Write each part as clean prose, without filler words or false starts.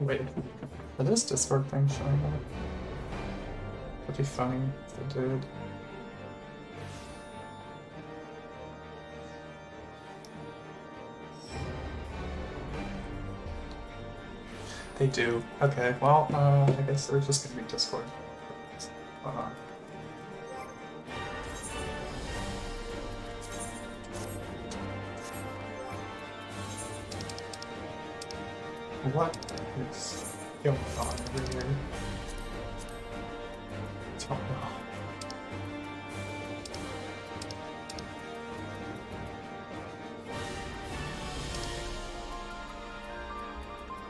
Wait, are this Discord thing showing up? Would be funny if they did. They do. Okay, well, I guess they're just gonna be Discord. Hold on. What is going on over here? I don't know.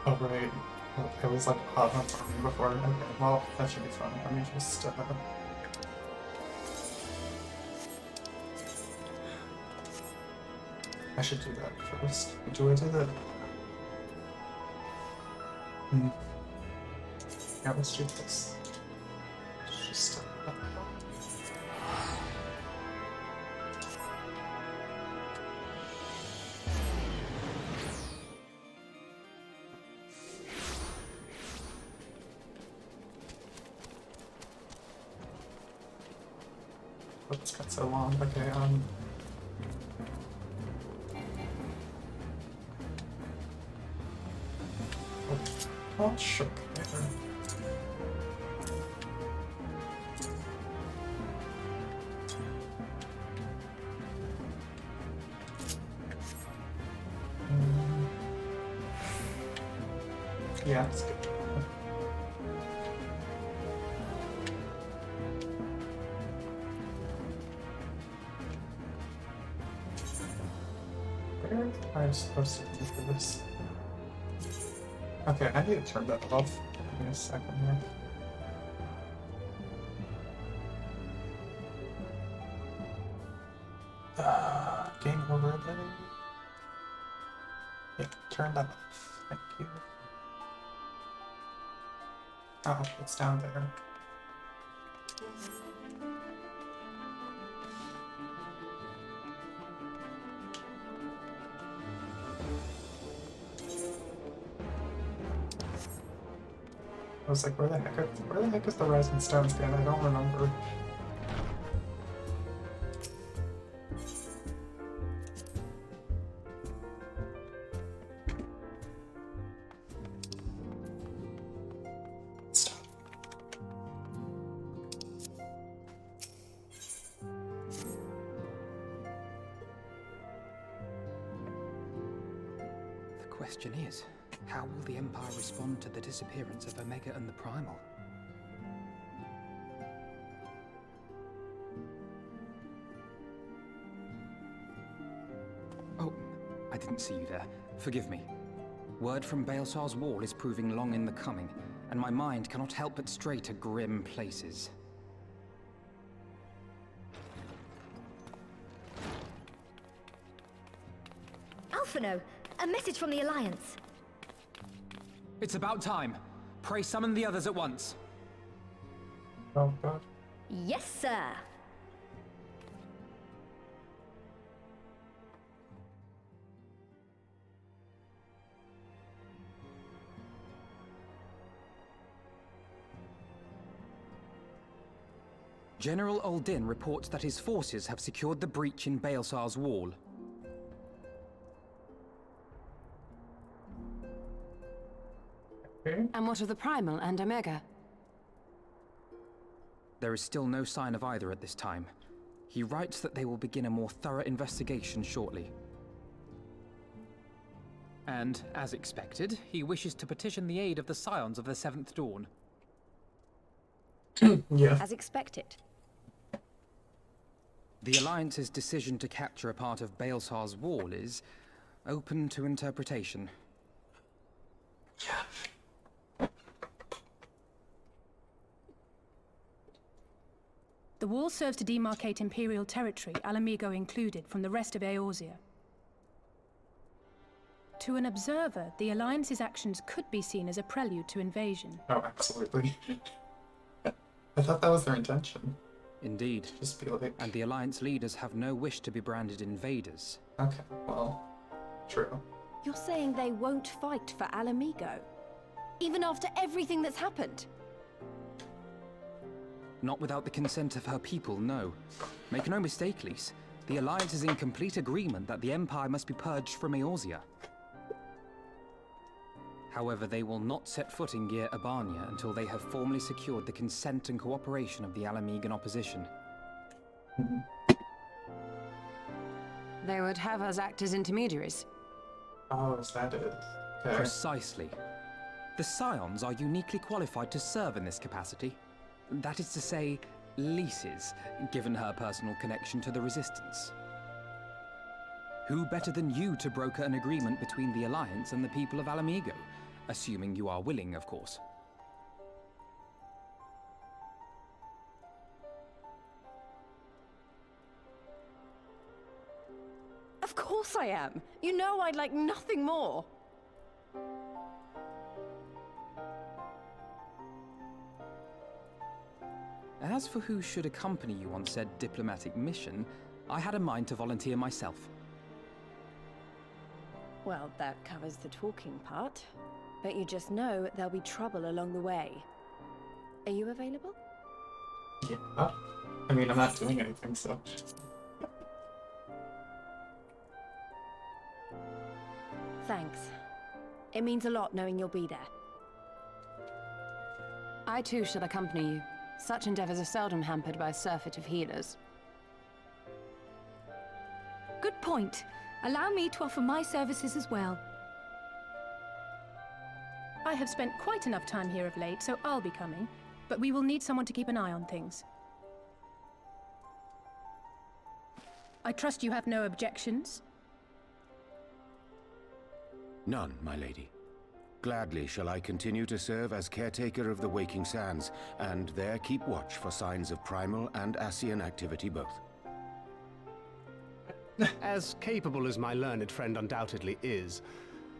Oh, right. It was like hot on farming before. Okay, well, that should be fun. Let me just, I should do that first. Do I do that? Yeah, let's do this. Just, It's got so long. Okay, oh, shook there. Yeah, it's good. Where am I supposed to do for this? Okay, I need to turn that off. Give me a second here. Game overlay. Yeah, turn that off. Thank you. Oh, it's down there. I was like, where the heck is the Rising Stone stand? I don't remember. Stop. The question is, how will the Empire respond to the disappearance of Omega and the Primal? Oh, I didn't see you there. Forgive me. Word from Baelsar's wall is proving long in the coming, and my mind cannot help but stray to grim places. Alphino, a message from the Alliance. It's about time. Pray summon the others at once. Oh god. Yes, sir. General Uldin reports that his forces have secured the breach in Baelsar's wall. Okay. And what of the Primal and Omega? There is still no sign of either at this time. He writes that they will begin a more thorough investigation shortly. And, as expected, he wishes to petition the aid of the Scions of the Seventh Dawn. Yeah. As expected. The Alliance's decision to capture a part of Baelsar's wall is open to interpretation. Yeah. The wall serves to demarcate Imperial territory, Alamigo included, from the rest of Eorzea. To an observer, the Alliance's actions could be seen as a prelude to invasion. Oh, absolutely. I thought that was their intention. Indeed. Just be like... And the Alliance leaders have no wish to be branded invaders. Okay, well, true. You're saying they won't fight for Alamigo? even after everything that's happened? Not without the consent of her people, no. Make no mistake, Lys. The Alliance is in complete agreement that the Empire must be purged from Eorzea. However, they will not set foot in Gyr Abania until they have formally secured the consent and cooperation of the Alamegan opposition. They would have us act as intermediaries. Oh, is that it? Okay. Precisely. The Scions are uniquely qualified to serve in this capacity. That is to say, Lys's, given her personal connection to the Resistance. Who better than you to broker an agreement between the Alliance and the people of Alamigo? Assuming you are willing, of course. Of course I am. You know I'd like nothing more. As for who should accompany you on said diplomatic mission, I had a mind to volunteer myself. Well, that covers the talking part. But you just know there'll be trouble along the way. Are you available? Yeah. I mean, I'm not doing anything, so... Thanks. It means a lot knowing you'll be there. I too shall accompany you. Such endeavors are seldom hampered by a surfeit of healers. Good point. Allow me to offer my services as well. I have spent quite enough time here of late, so I'll be coming. But we will need someone to keep an eye on things. I trust you have no objections? None, my lady. Gladly shall I continue to serve as caretaker of the Waking Sands, and there keep watch for signs of primal and Ascian activity both. As capable as my learned friend undoubtedly is,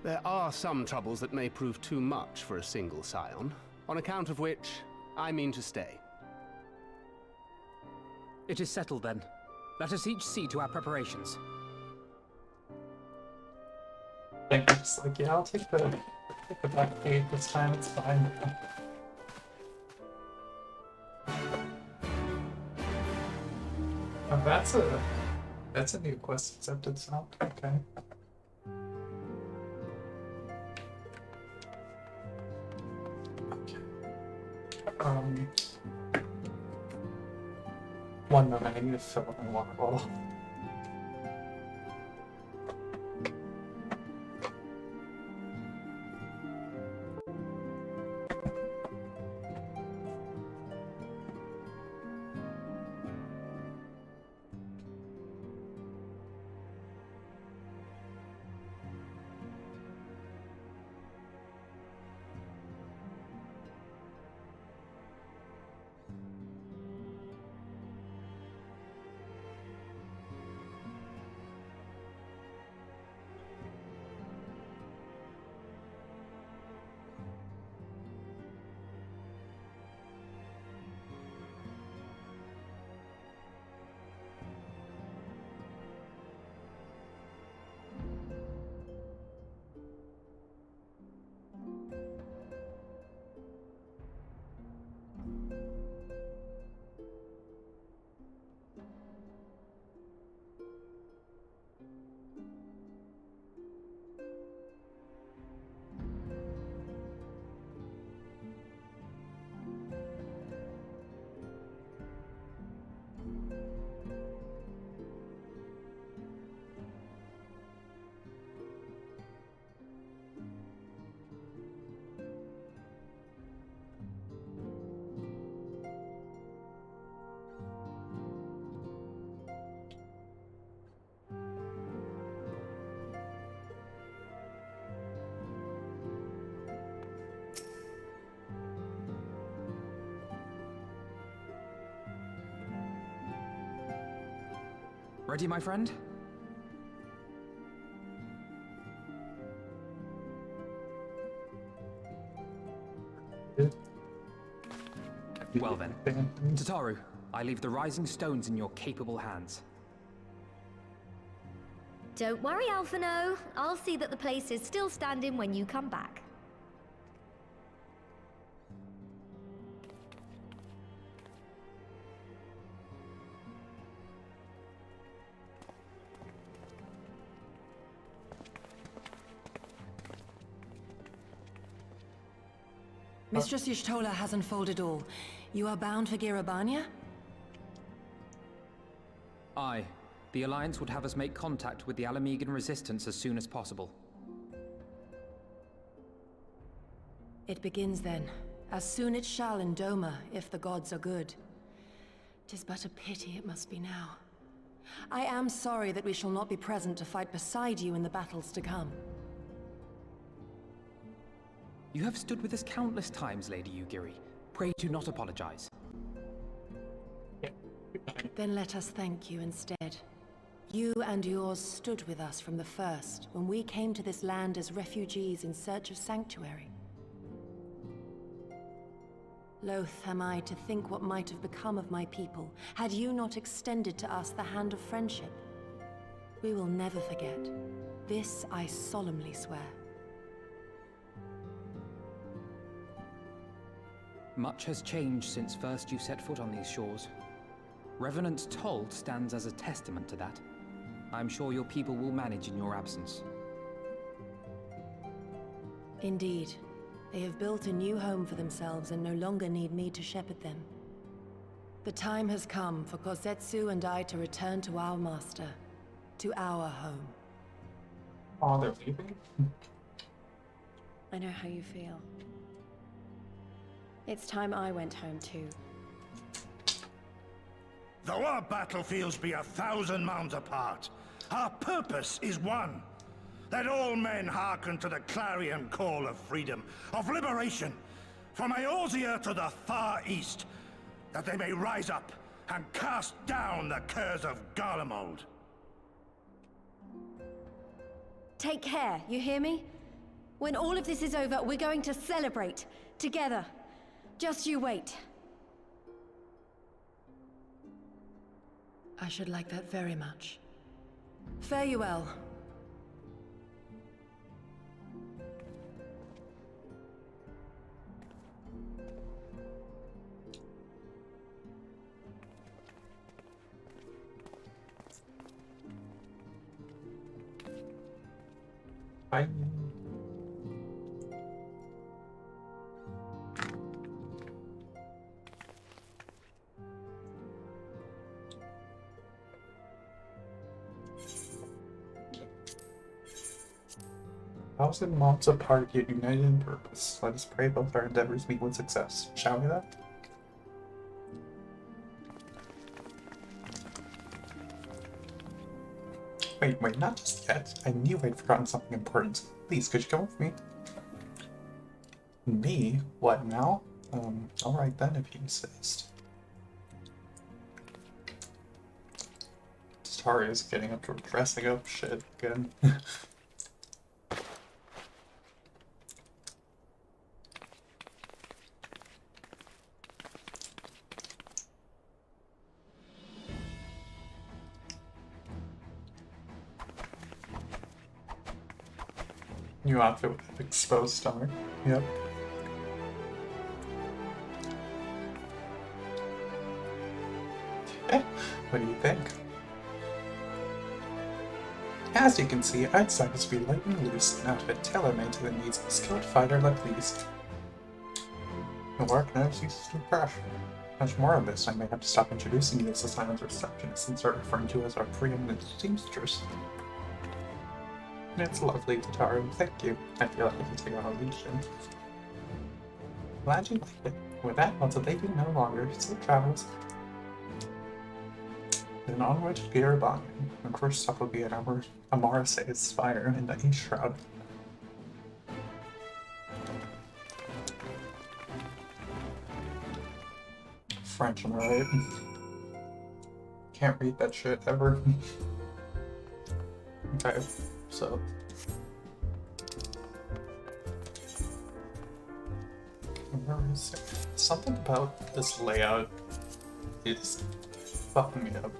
there are some troubles that may prove too much for a single scion, on account of which I mean to stay. It is settled then. Let us each see to our preparations. I think I'm just like, yeah, I'll take the back gate this time, it's fine. Oh, that's a new quest accepted sound. Okay. Okay. One moment, I need to fill up my water bottle. Ready, my friend? Well then, Tataru, I leave the rising stones in your capable hands. Don't worry, Alphino. I'll see that the place is still standing when you come back. Mistress Y'shtola has unfolded all. You are bound for Girabania? Aye. The Alliance would have us make contact with the Alamegan resistance as soon as possible. It begins then. As soon it shall in Doma, if the gods are good. 'Tis but a pity it must be now. I am sorry that we shall not be present to fight beside you in the battles to come. You have stood with us countless times, Lady Yugiri. Pray do not apologize. Then let us thank you instead. You and yours stood with us from the first, when we came to this land as refugees in search of sanctuary. Loath am I to think what might have become of my people, had you not extended to us the hand of friendship. We will never forget. This I solemnly swear. Much has changed since first you set foot on these shores. Revenant's toll stands as a testament to that. I'm sure your people will manage in your absence. Indeed. They have built a new home for themselves and no longer need me to shepherd them. The time has come for Kozetsu and I to return to our master, to our home. Oh, they're leaving? I know how you feel. It's time I went home too. Though our battlefields be 1,000 mounds apart, our purpose is one. Let all men hearken to the clarion call of freedom, of liberation, from Eorzea to the far east, that they may rise up and cast down the curse of Garlemald. Take care, you hear me? When all of this is over, we're going to celebrate, together. Just you wait. I should like that very much. Fare you well. Bye. Thousand months apart, yet united in purpose. Let us pray both our endeavors meet with success. Shall we that? Wait, not just yet. I knew I'd forgotten something important. Please, could you come with me? Me? What, now? Alright then, if you insist. Taria's getting up to dressing up shit again. New outfit with exposed stomach. Yep. What do you think? As you can see, I'd decided to be light and loose, an outfit tailor-made to the needs of a skilled fighter like these. The work never ceases to impress. Much more of this, I may have to stop introducing you as Asylum's receptionist and start referring to you as our preeminent seamstress. It's lovely, Tataru. Thank you. I feel like I can take on a legion. Glad you liked it. With that, I'll delay you no longer. Safe travels. Then onward to Girabania. The first stop will be at Amarase's fire in the East Shroud. French, am I right? Can't read that shit ever. Okay. So, where is it? Something about this layout is fucking me up.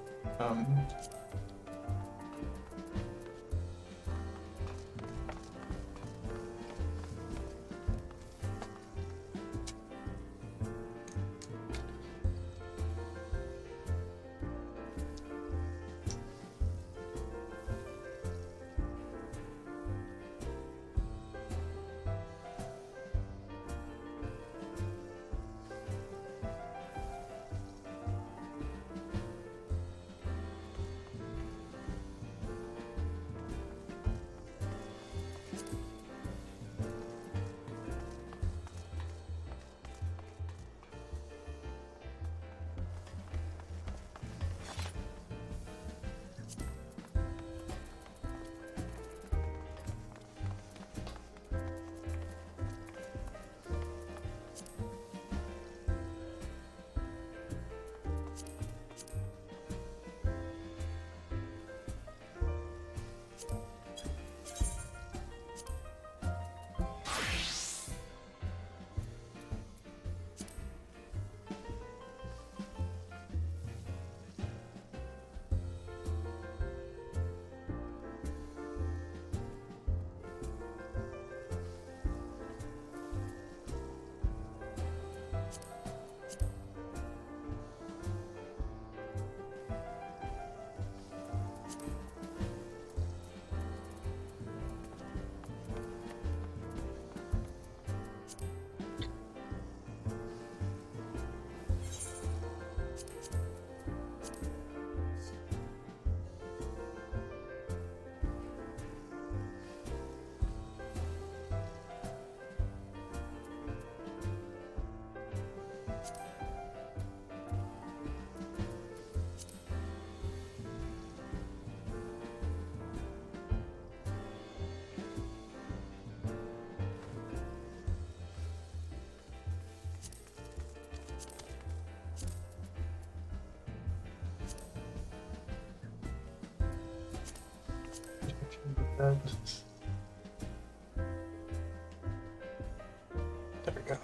that. There we go.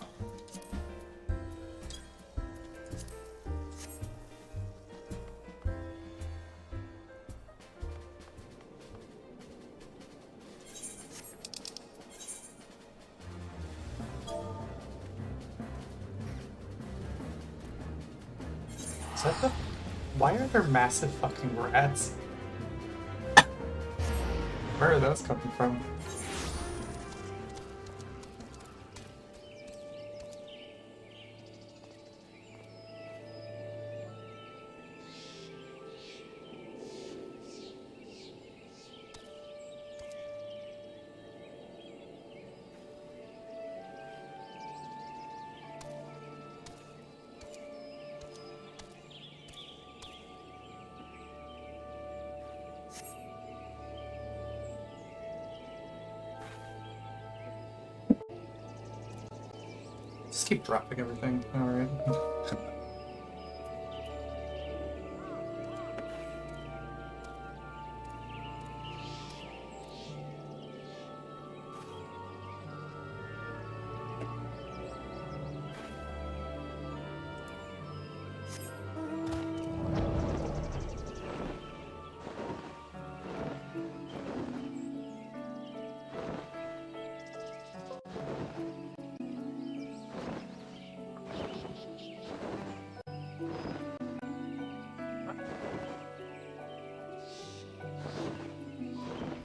Is that the... Why are there massive fucking rats? Where are those coming from? Just keep dropping everything. Alright.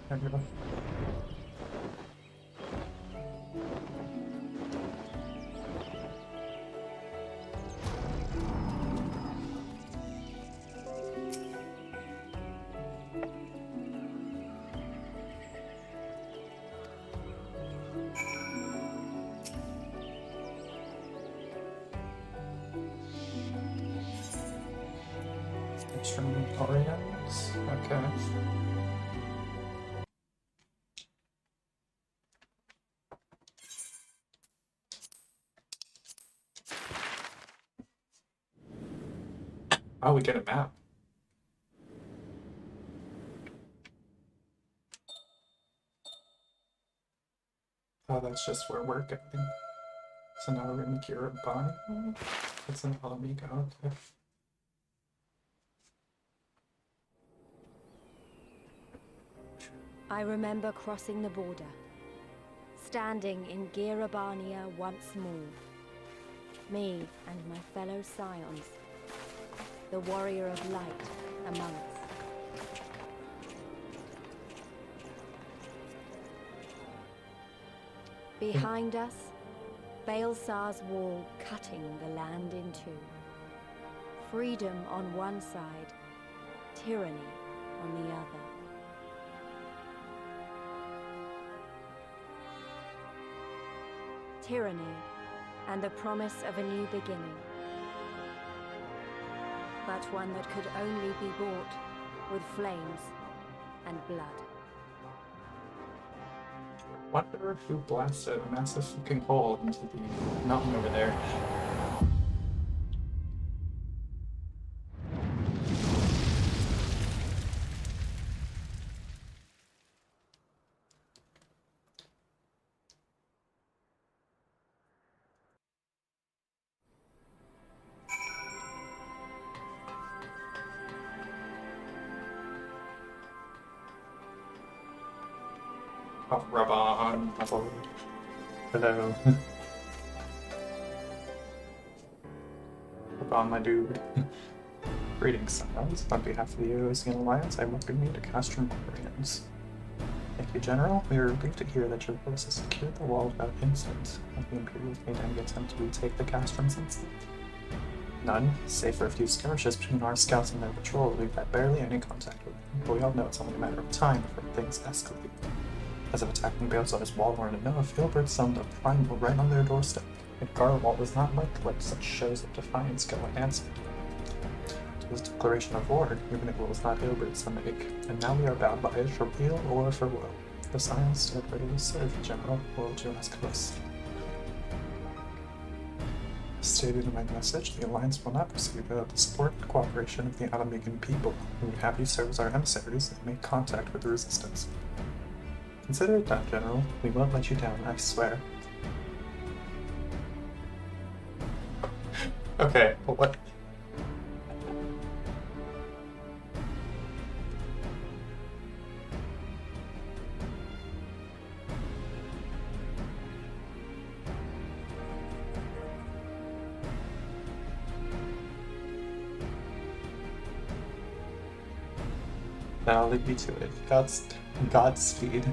There we go. Orients? Okay. Oh, we get a map. Oh, that's just where we're going. So now we're in Kiribati. It's an Alamigo, okay. I remember crossing the border, standing in Girabania once more. Me and my fellow scions, the warrior of light among us. Behind us, Baelsar's wall cutting the land in two. Freedom on one side, tyranny on the other. Tyranny and the promise of a new beginning. But one that could only be bought with flames and blood. Wonder who blasted a massive fucking hole into the mountain over there. Oh, rub on. Hello. Hello. Rub on, my dude. Greetings, sons. On behalf of the Eosian Alliance, I welcome you to Castrum Quarians. Thank you, General. We are relieved to hear that your force has secured the wall without incident. Have the Imperials made any attempt to retake the Castrum since then? None, save for a few skirmishes between our scouts and their patrol. We've had barely any contact with them, but we all know it's only a matter of time before things escalate. As of attacking Baelsar's wall or to know if Filbert summed up primal right on their doorstep. If Garwald was not like to let such shows of defiance go unanswered. To his declaration of war, even if it was not Hilbert's to make, and now we are bound by it for weal or for woe. The Scions stood ready to serve, General. What would you ask of us? As stated in my message, the Alliance will not proceed without the support and cooperation of the Alamigan people. We would have you serve as our emissaries and make contact with the Resistance. Consider it done, General. We won't let you down, I swear. Okay, but what? Then I'll leave you to it. Godspeed.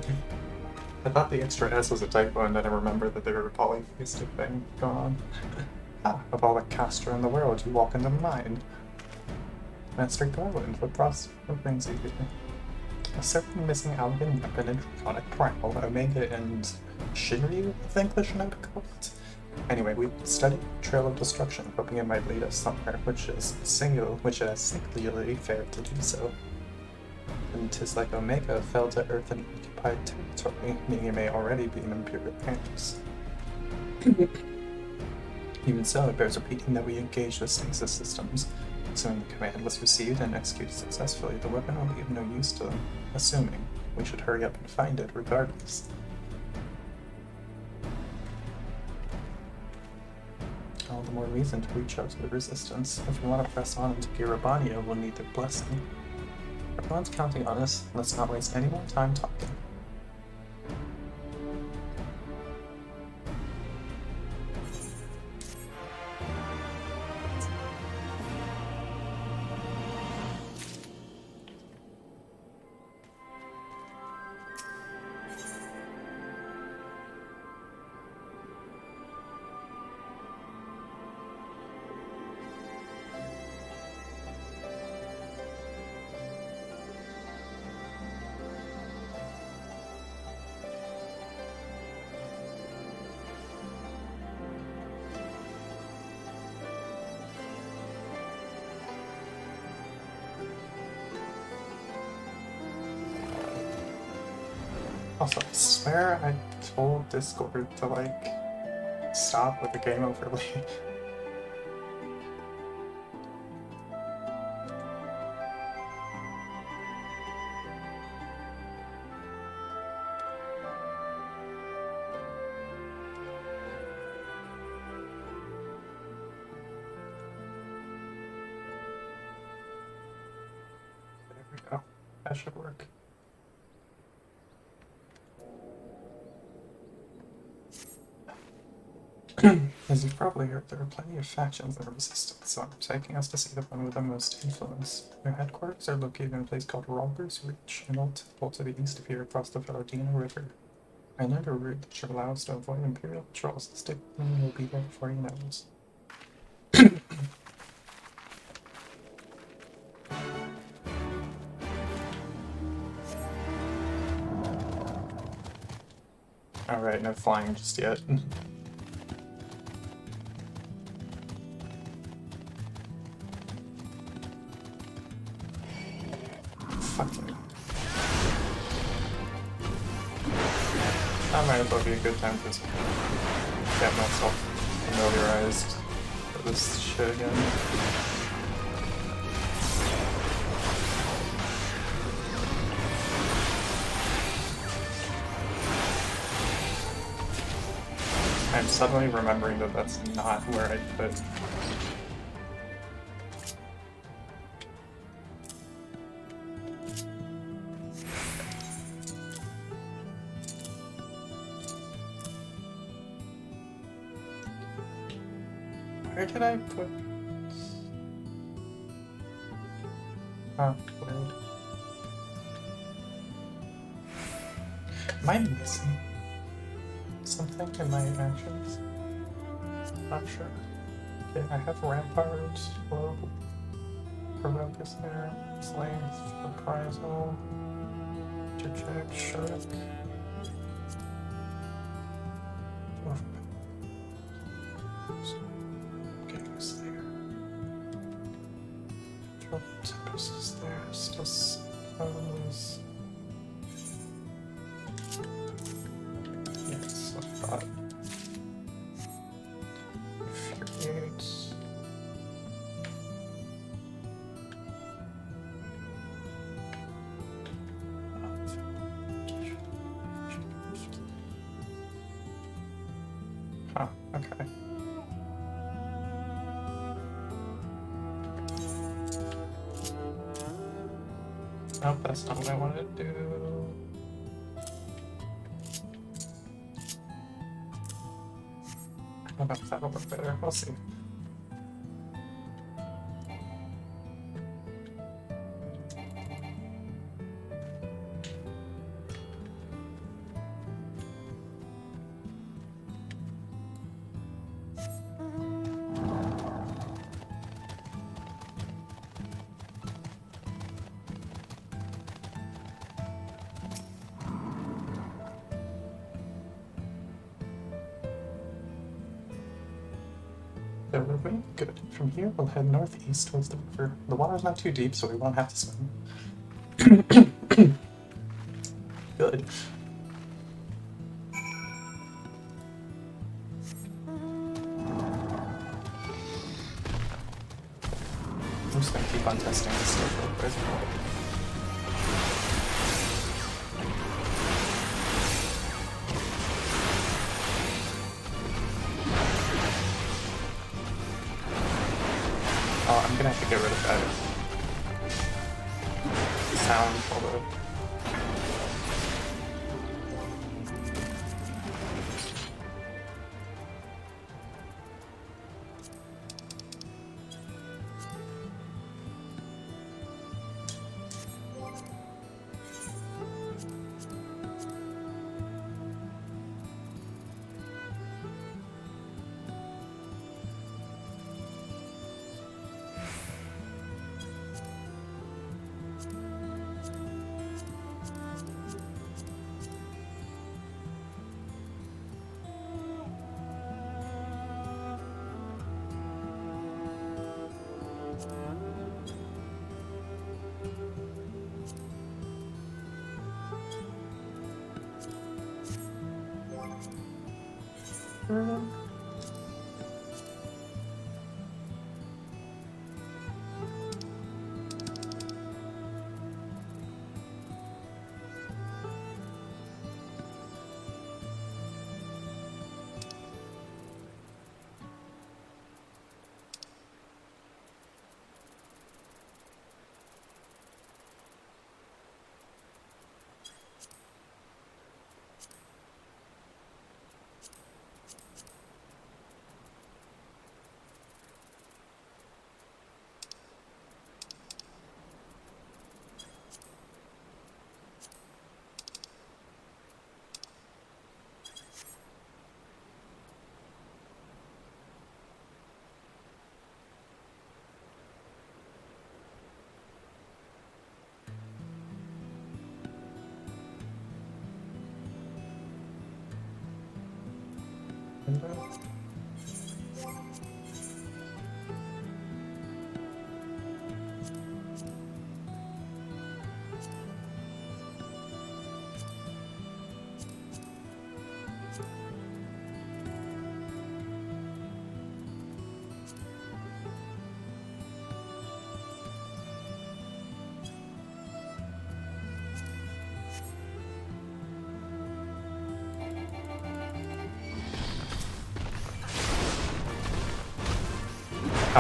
I thought the extra S was a typo, and then I remembered that there were a polytheistic thing going on. Of all the Castor in the world, you walk into mine. Master Garland, what brings you here? A certain missing Albion weapon and draconic primal, Omega and Shinryu, I think the Shinobi called it. Anyway, we studied Trail of Destruction, hoping it might lead us somewhere, which has singularly failed to do so. And 'tis like Omega fell to Earth in occupied territory, meaning it may already be in Imperial hands. Even so, it bears repeating that we engaged the stasis systems. Assuming the command was received and executed successfully, the weapon will be of no use to them. Assuming, we should hurry up and find it regardless. All the more reason to reach out to the Resistance. If we want to press on into Girabania, we'll need their blessing. Everyone's counting on us. Let's not waste any more time talking. Also, I swear I told Discord to, like, stop with the game overlay. There we go. That should work. As you've probably heard, there are plenty of factions in the Resistance, so I'm taking us to see the one with the most influence. Their headquarters are located in a place called Rogger's Reach, an old temple to the east of here across the Valadina River. I learned a route that should allow us to avoid Imperial patrols. Stick with me, you'll be there before you know it. Alright, no flying just yet. Fucking. That might as well be a good time to just get myself familiarized with this shit again. I'm suddenly remembering that that's not where I put. Where did I put? Oh, weird. Am I missing something in my actions? Not sure. Okay, I have Rampart, Globe, Provoke is there, Slaves, Reprisal, Check, Shirk. Is there. Tempest is there, still suppose. Yes, I've got Infuriates. Okay. Nope, that's not what I wanted to do. I don't know if that'll work better. We'll see. So we're going good. From here, we'll head northeast towards the river. The water's not too deep, so we won't have to swim. Good. I'm just gonna keep on testing this stuff real quick. Oh, I'm gonna have to get rid of that sound, although.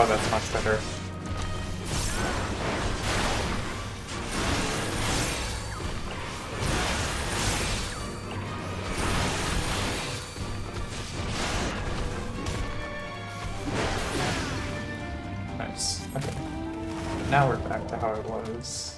Oh, that's much better. Nice. Okay. Now we're back to how it was.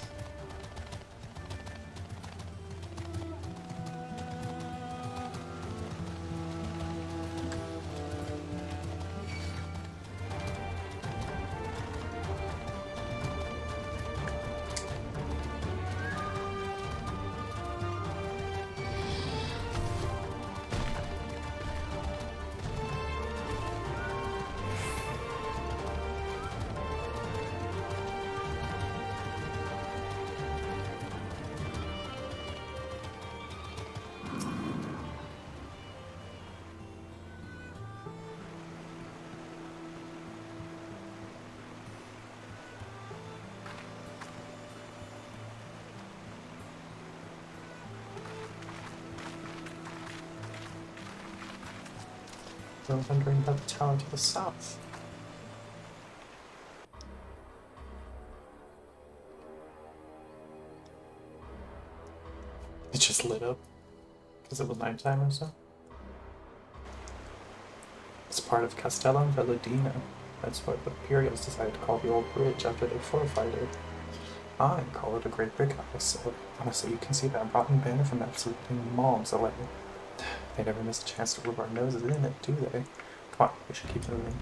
I was wondering about the tower to the south. It just lit up because it was nighttime or so. It's part of Castellum Veludino. That's what the Imperials decided to call the old bridge after they fortified it. I call it a great big house, so honestly you can see that rotten banner from that fleeting mom's away. They never miss a chance to rub our noses in it, do they? Come on, we should keep moving.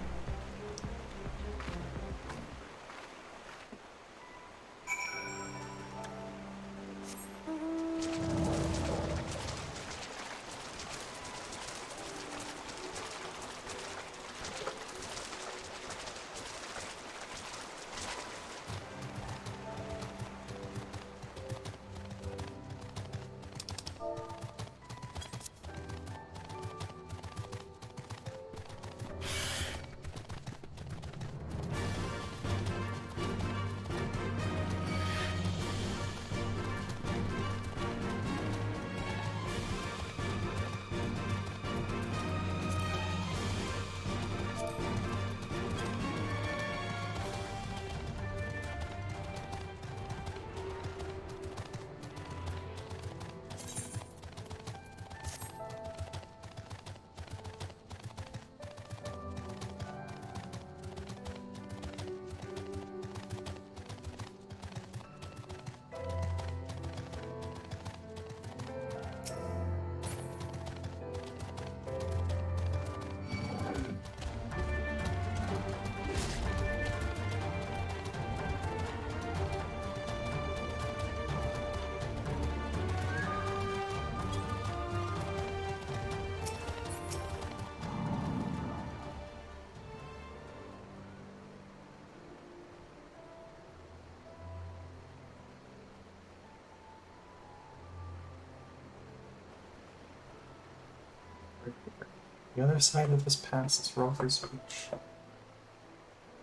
The other side of this pass is Rover's Reach.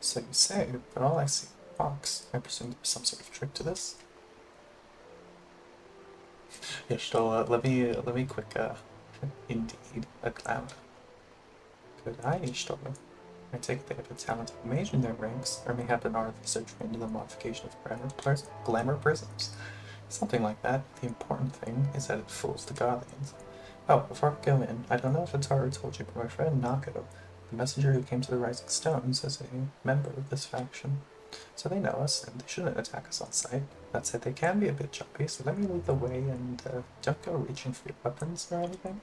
So you say, but all I see is a box. I presume there's some sort of trick to this. Yeah, let me quick, indeed, a cloud. Good eye, Stola. I take it they have a talented mage in their ranks, or mayhap an artificer trained in the modification of glamour prisms. Something like that. The important thing is that it fools the Guardians. Oh, before we go in, I don't know if it's already told you, but my friend Nako, the messenger who came to the Rising Stones, is a member of this faction. So they know us, and they shouldn't attack us on sight. That said, they can be a bit jumpy, so let me lead the way, and don't go reaching for your weapons or anything.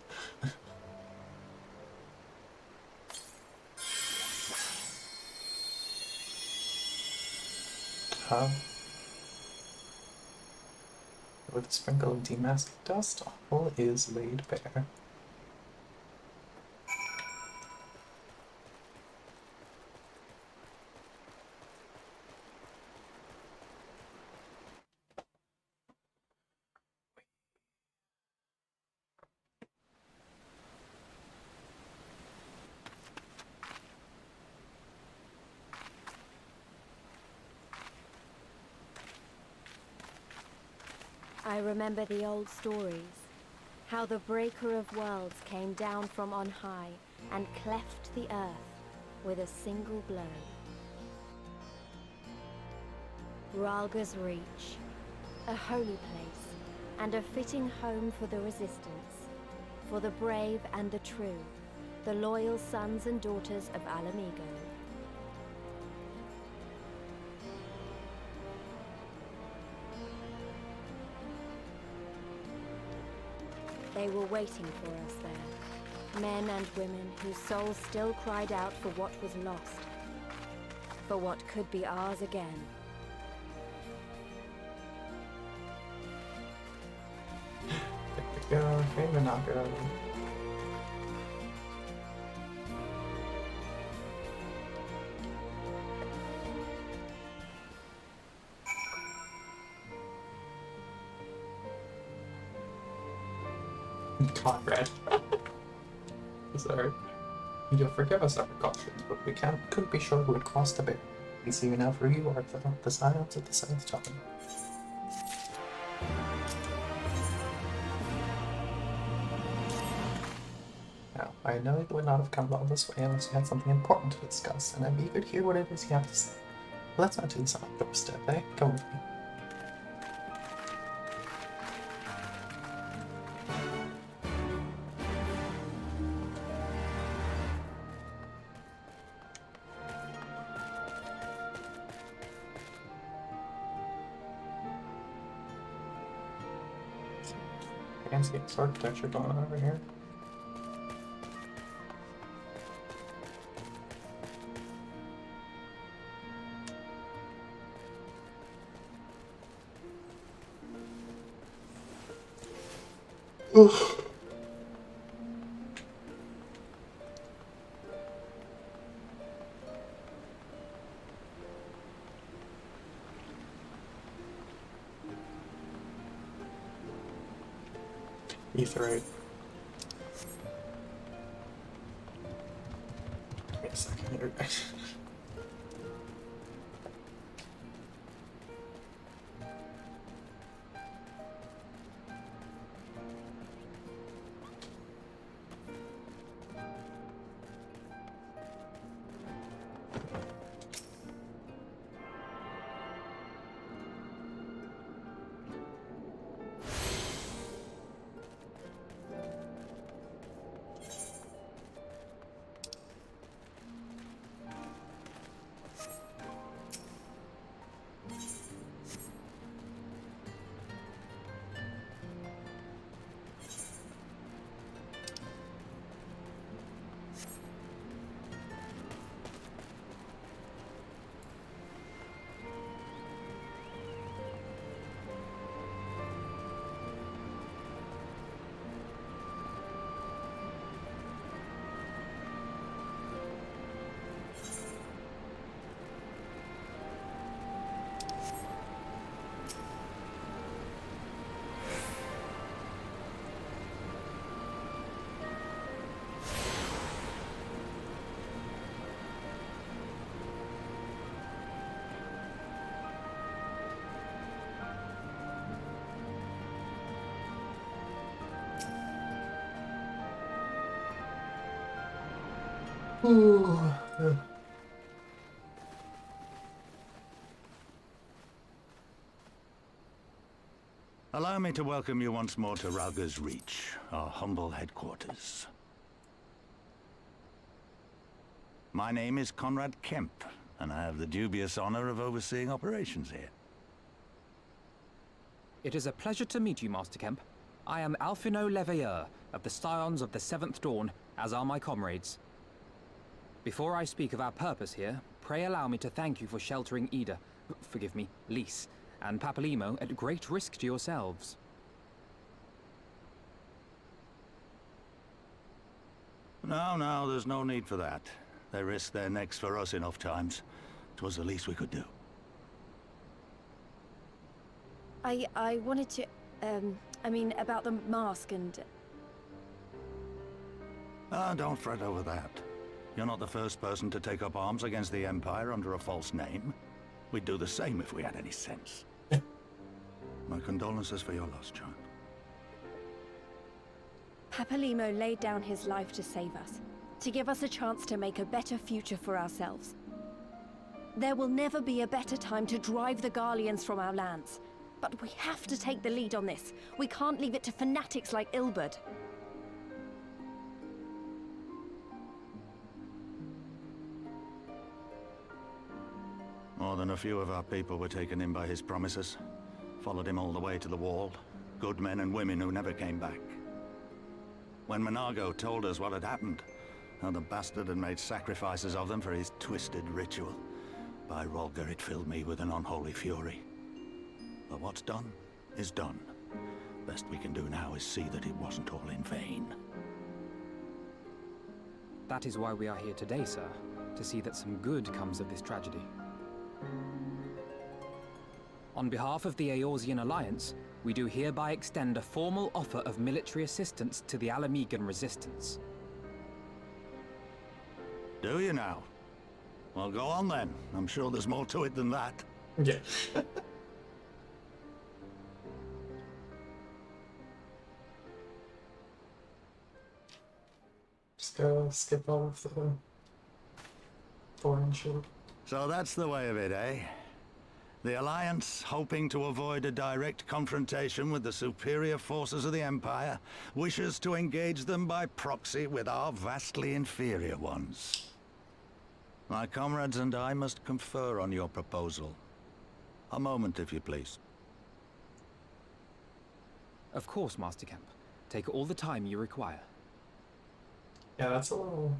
With a sprinkle of demasking dust, all is laid bare. I remember the old stories, how the Breaker of Worlds came down from on high and cleft the earth with a single blow. Ralga's Reach, a holy place, and a fitting home for the Resistance, for the brave and the true, the loyal sons and daughters of Alamigo. They were waiting for us there, men and women whose souls still cried out for what was lost, for what could be ours again. There we go, Nako. Conrad. Sorry. You don't forgive us our precautions, but we couldn't be sure who had crossed the barrier. And see you now for you are the Scions of the Seventh Time. Now, I know you would not have come all this way unless you had something important to discuss, and I'm eager to hear what it is you have to say. But let's not do this on our doorstep, eh? Come with me. Fancy architecture going on over here. Ugh. Etherite. Give me a second here. Ooh. Allow me to welcome you once more to Rauga's Reach, our humble headquarters. My name is Conrad Kemp, and I have the dubious honor of overseeing operations here. It is a pleasure to meet you, Master Kemp. I am Alphino Leveilleur of the Scions of the Seventh Dawn, as are my comrades. Before I speak of our purpose here, pray allow me to thank you for sheltering Ida, forgive me, Lys, and Papalymo at great risk to yourselves. No, there's no need for that. They risked their necks for us enough times. 'Twas the least we could do. I wanted to, I mean, about the mask and... Don't fret over that. You're not the first person to take up arms against the Empire under a false name. We'd do the same if we had any sense. My condolences for your loss, child. Papalymo laid down his life to save us, to give us a chance to make a better future for ourselves. There will never be a better time to drive the Garleans from our lands. But we have to take the lead on this. We can't leave it to fanatics like Ilberd. More than a few of our people were taken in by his promises. Followed him all the way to the wall. Good men and women who never came back. When Monago told us what had happened, how the bastard had made sacrifices of them for his twisted ritual, by Rolger it filled me with an unholy fury. But what's done is done. Best we can do now is see that it wasn't all in vain. That is why we are here today, sir, to see that some good comes of this tragedy. On behalf of the Eorzean Alliance, we do hereby extend a formal offer of military assistance to the Alamegan resistance. Do you now? Well, go on then. I'm sure there's more to it than that. Yeah. go skip all of the boring shit. So that's the way of it, eh? The Alliance, hoping to avoid a direct confrontation with the superior forces of the Empire, wishes to engage them by proxy with our vastly inferior ones. My comrades and I must confer on your proposal. A moment, if you please. Of course, Master Camp. Take all the time you require. Yeah, that's a little...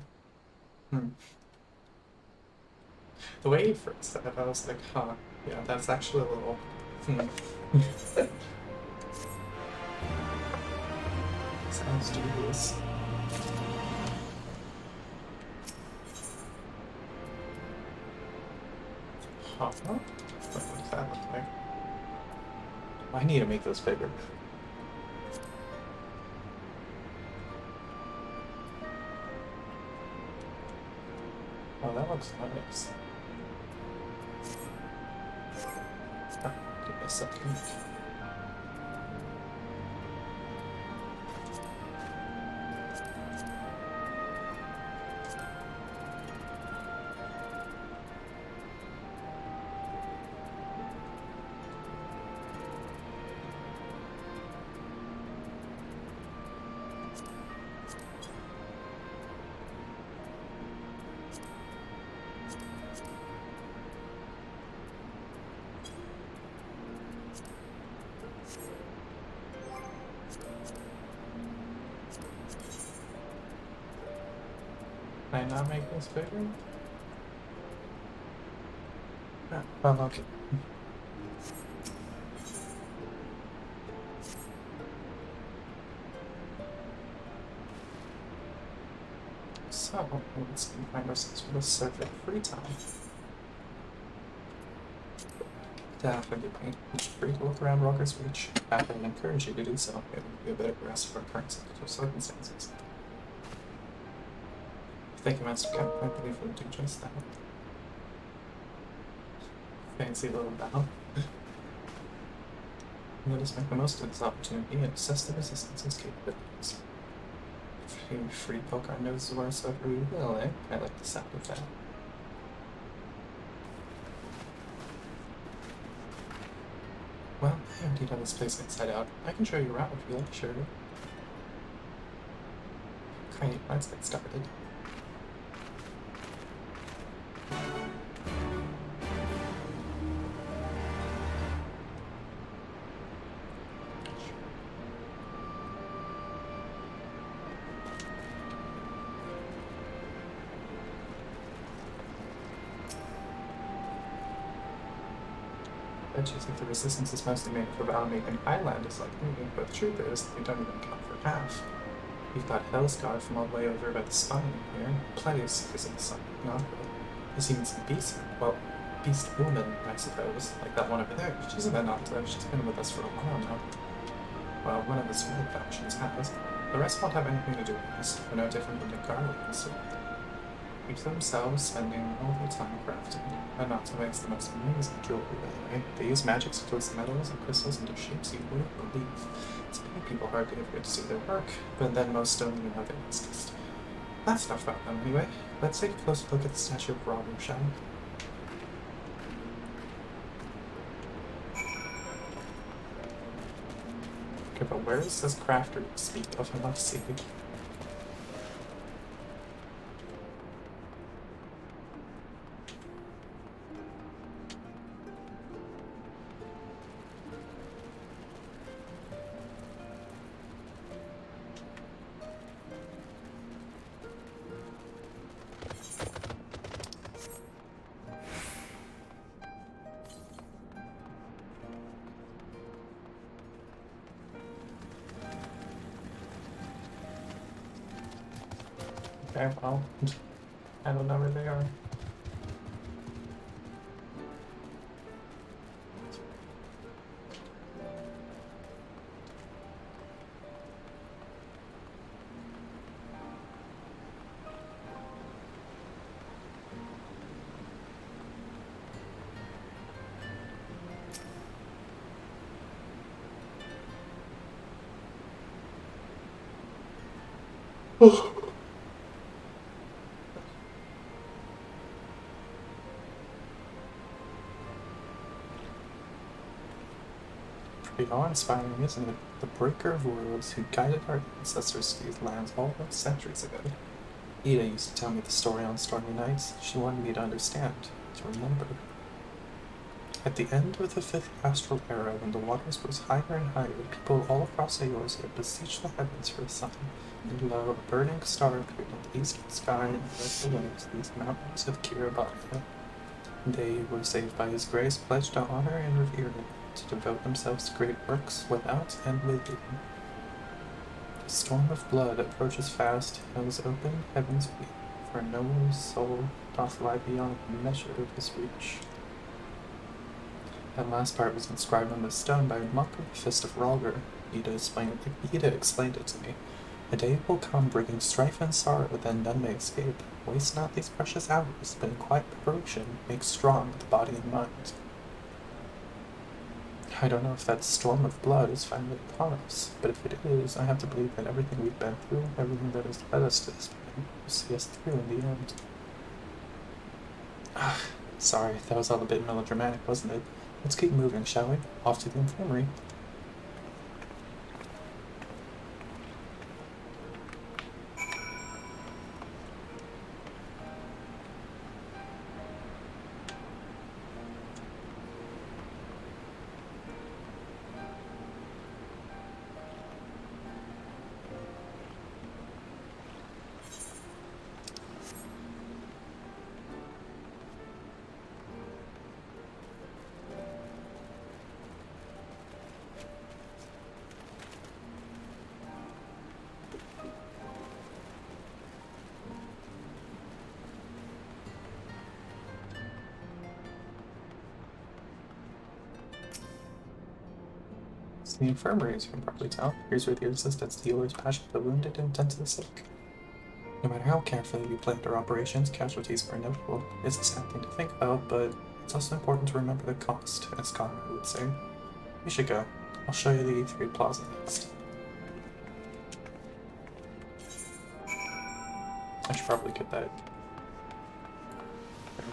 The way you phrased that, I was like, huh. Yeah, that's actually a little... Sounds dubious. Huh? What does that look like? I need to make those bigger. Oh, that looks nice. Ah, give me a second. Can I not make this bigger? Ah, well, okay. So, let's find ourselves with a surfeit free time. Definitely free to look around Roger's Reach. I would encourage you to do so. It would be a bit of rest for current circumstances. Thank you, Master Camp. I believe we'll do just that. Fancy little bow. Let us make the most of this opportunity and assess the Resistance's capabilities. Free poke our noses wheresoever we will, eh? I like the sound of that. Well, I indeed have this place inside out. I can show you around if you like, sure. Great, let's get started. I bet you think the Resistance is mostly made for Valmaken Islanders like me, but the truth is that we don't even count for half. We've got Hellscar from all the way over by the spine here, plenty of seekers in the sun, not really. There's even some beast woman, I suppose, like that one over there. She's a Venonta, she's been with us for a while now. Well, one of the small factions has. The rest won't have anything to do with us. We're no different than the Garleans, so keep to themselves, spending all their time crafting. Venonta makes the most amazing jewelry, by the way. They use magic to twist metals and crystals into shapes you wouldn't believe. It's making people hardly ever get to see their work, but then most don't even have it discussed. That's enough about them, anyway. Let's take a closer look at the statue of Roger, shall we? Okay, but where does this crafter speak of him? Let's see. Okay, well, I don't know where they are. Pretty awe-inspiring, isn't it? The breaker of worlds who guided our ancestors to these lands all those centuries ago. Ida used to tell me the story on stormy nights. She wanted me to understand, to remember. At the end of the 5th astral era, when the waters rose higher and higher, people all across Eorzea beseeched the heavens for a sign. And lo, a burning star appeared in the eastern sky and led the way to these mountains of Kiribati. They were saved by his grace, pledged to honor and revere him, to devote themselves to great works without and within. The storm of blood approaches fast, hells open, heavens weep, for no soul doth lie beyond the measure of his reach. That last part was inscribed on the stone by a monk of the Fist of Rhalgr. Ida explained it to me. A day will come bringing strife and sorrow, then none may escape. Waste not these precious hours, but in quiet preparation make strong the body and mind. I don't know if that storm of blood is finally upon us, but if it is, I have to believe that everything we've been through, everything that has led us to this point, will see us through in the end. Sorry, that was all a bit melodramatic, wasn't it? Let's keep moving, shall we? Off to the infirmary. It's the infirmary, as you can probably tell. Here's where the assistants, the healers, passion the wounded, and tend to the sick. No matter how carefully we planned our operations, casualties are inevitable. It's a sad thing to think about, but it's also important to remember the cost, as Conrad would say. We should go. I'll show you the E3 Plaza next. I should probably get that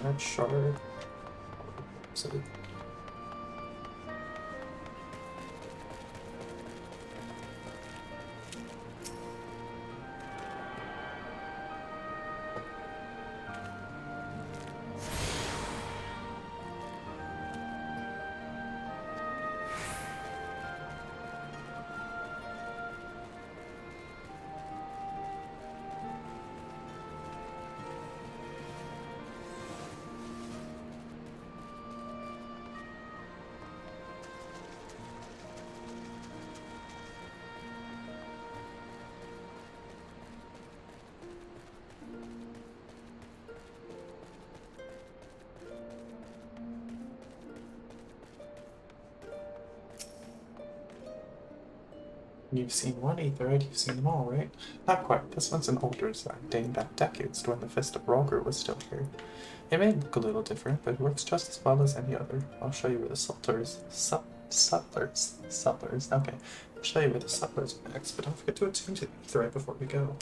red shard. So you've seen one Aetherite, you've seen them all, right? Not quite. This one's an older design, dating back decades to when the Fist of Rhalgr was still here. It may look a little different, but it works just as well as any other. I'll show you where the sutlers, okay. I'll show you where the sutlers are next, but don't forget to attune to the Aetherite before we go.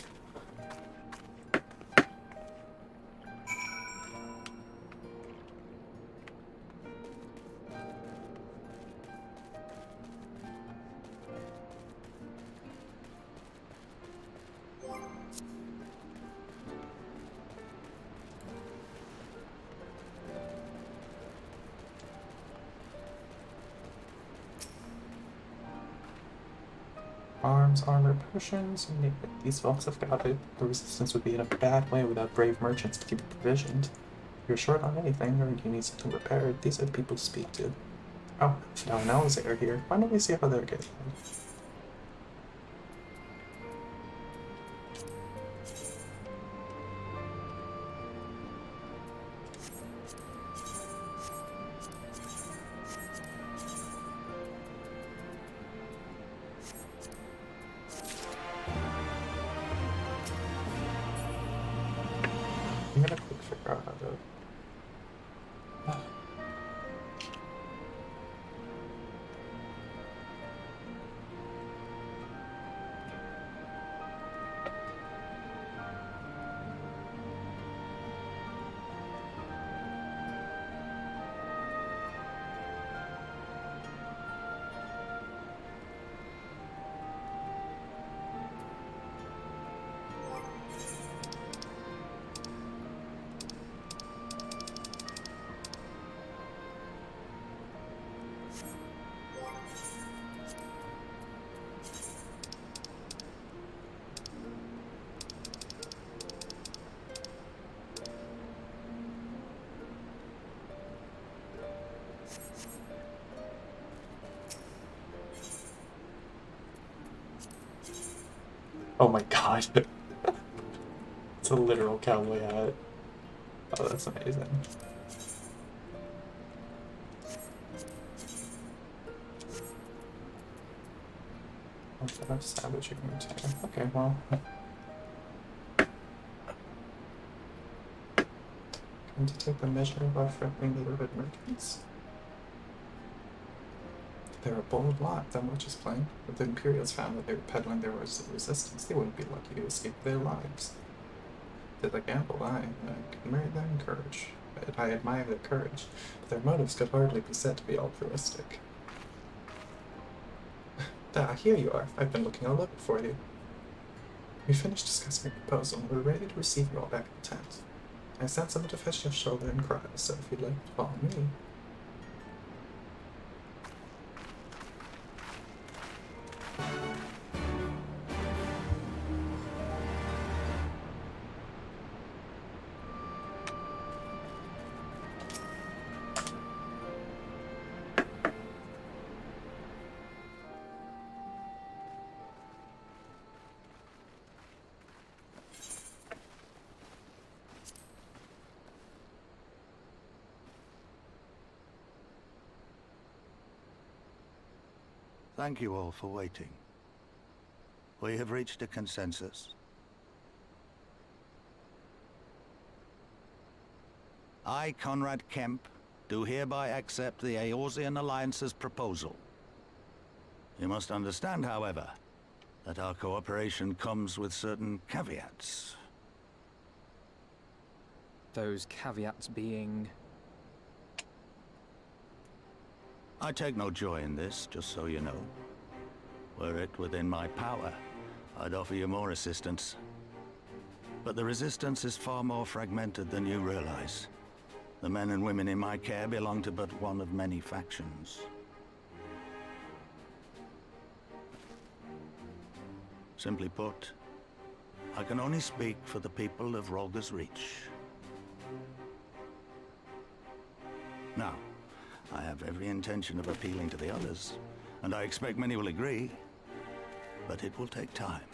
Arms, armor, potions, you name it. These folks have got it. The resistance would be in a bad way without brave merchants to keep it provisioned. If you're short on anything, or you need something repaired, these are the people to speak to. Oh, Fidel and Elze are here. Why don't we see how they're getting on? I'm gonna quick figure out how to... Oh my god. It's a literal cowboy hat. Oh, that's amazing. Savage routine. Okay, well. Going to take the measure of our friendly neighborhood merchants. They're a bold lot, then which is plain. If the Imperials found that they were peddling their resistance, they wouldn't be lucky to escape their lives. They're the gamble, I admire their courage. I admire their courage, but their motives could hardly be said to be altruistic. Ah, here you are. I've been looking all over for you. We finished discussing your proposal, and we're ready to receive you all back in the tent. I sent someone to fetch your shoulder and cry, so if you'd like to follow me. Thank you all for waiting. We have reached a consensus. I, Conrad Kemp, do hereby accept the Eorzean Alliance's proposal. You must understand, however, that our cooperation comes with certain caveats. Those caveats being... I take no joy in this, just so you know. Were it within my power, I'd offer you more assistance. But the Resistance is far more fragmented than you realize. The men and women in my care belong to but one of many factions. Simply put, I can only speak for the people of Rolga's Reach. Now, I have every intention of appealing to the others, and I expect many will agree, but it will take time,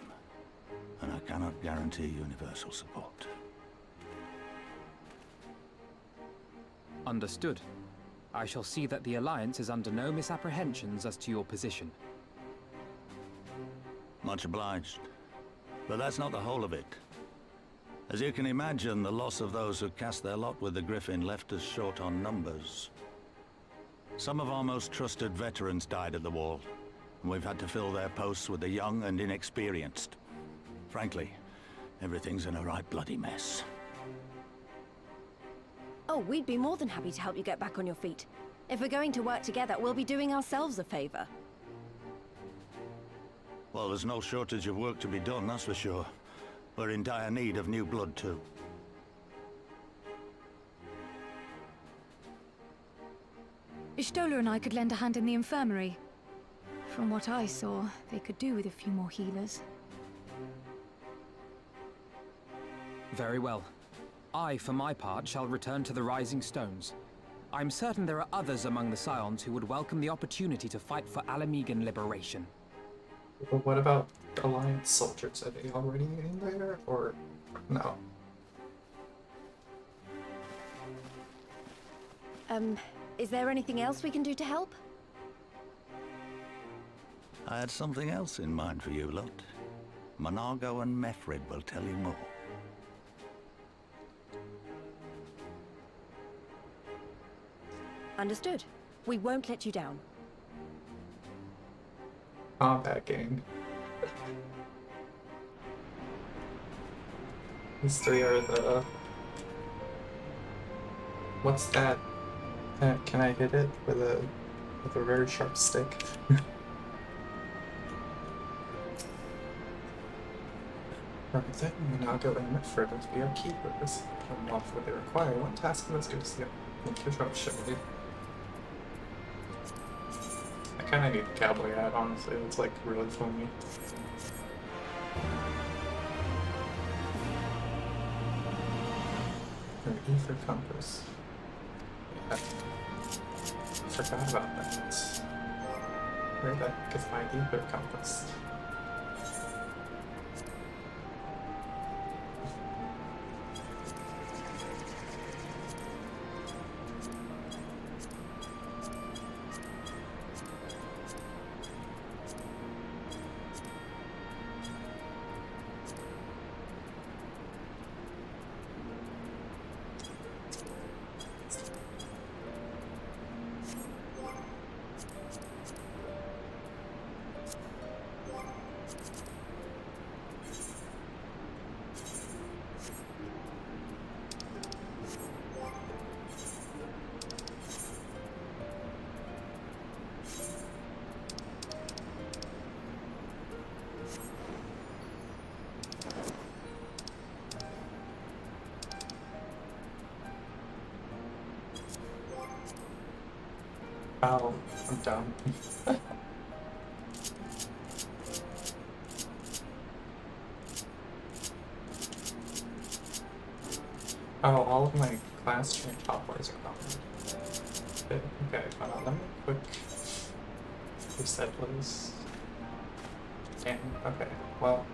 and I cannot guarantee universal support. Understood. I shall see that the Alliance is under no misapprehensions as to your position. Much obliged. But that's not the whole of it. As you can imagine, the loss of those who cast their lot with the Griffin left us short on numbers. Some of our most trusted veterans died at the wall, and we've had to fill their posts with the young and inexperienced. Frankly, everything's in a right bloody mess. Oh, we'd be more than happy to help you get back on your feet. If we're going to work together, we'll be doing ourselves a favor. Well, there's no shortage of work to be done, that's for sure. We're in dire need of new blood, too. Ishtola and I could lend a hand in the infirmary. From what I saw, they could do with a few more healers. Very well. I, for my part, shall return to the Rising Stones. I'm certain there are others among the Scions who would welcome the opportunity to fight for Alamegan liberation. But what about Alliance soldiers? Are they already in there, or no? Is there anything else we can do to help? I had something else in mind for you lot. Monargo and Mefred will tell you more. Understood. We won't let you down. Combat game. These three are the... What's that? Can I hit it with a very sharp stick? Right then, Monargo and Mefred will be our keepers. Put them off what they require. One task let's go to see your drop shifty. I kinda need the cowboy hat, honestly. It's like really funny. Or ether compass. Yeah. I forgot about that. Where the heck is my ether compass? Oh, I'm dumb. Oh, all of my class trained toppers are gone. Okay, hold on, let me quick reset please. Damn, okay, well.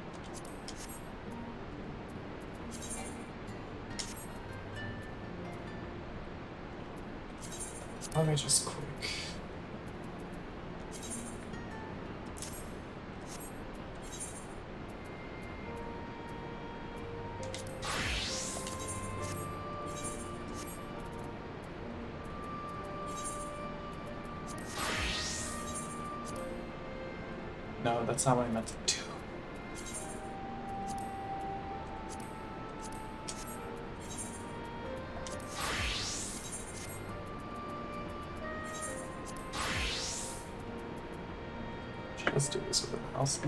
Let me just quick. No, that's not what I meant to do. Let's do this with the mouse.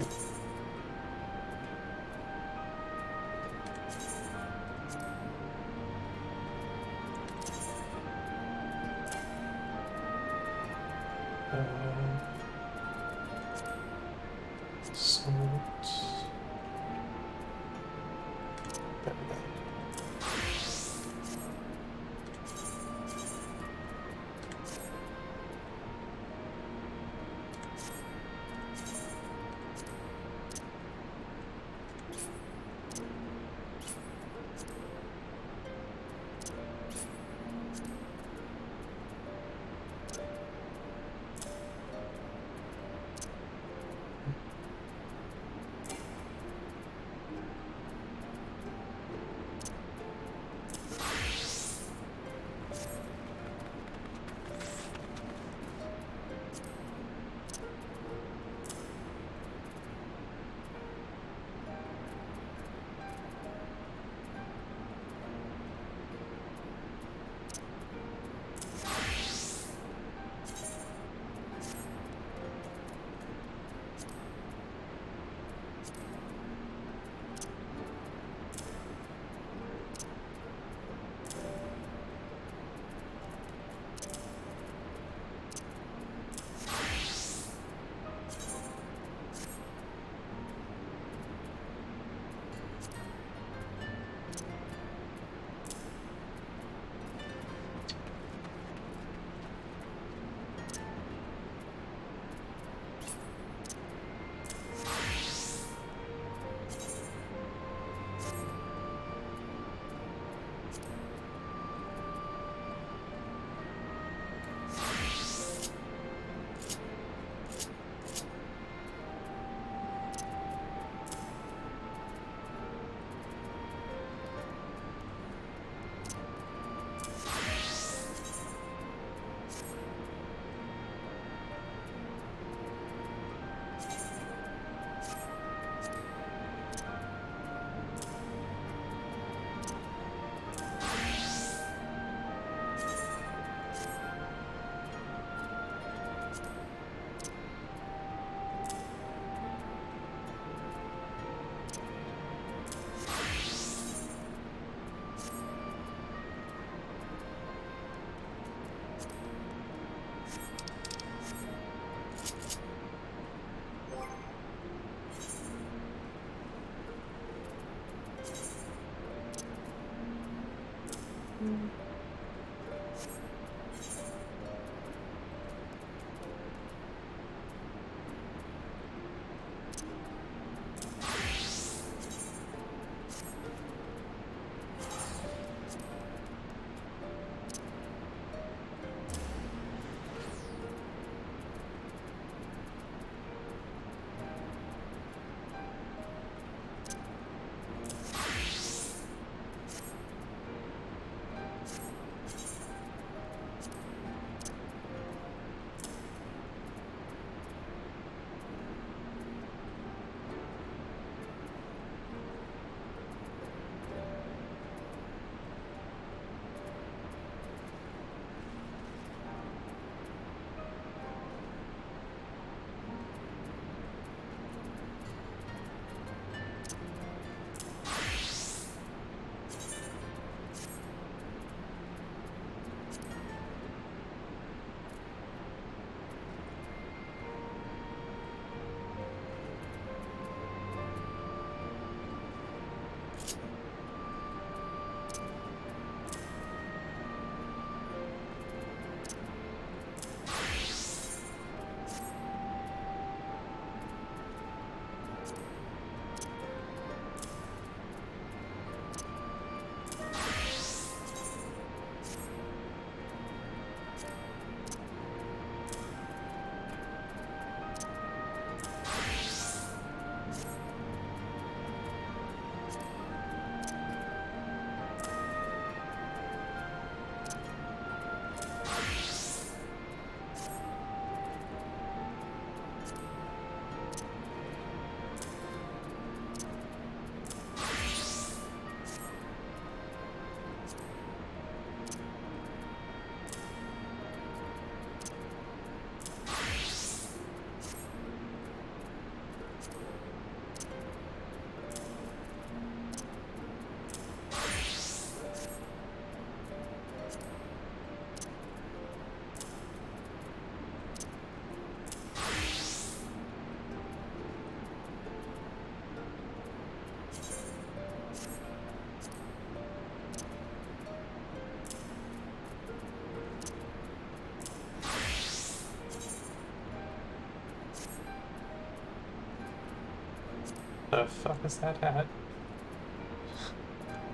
the fuck is that hat?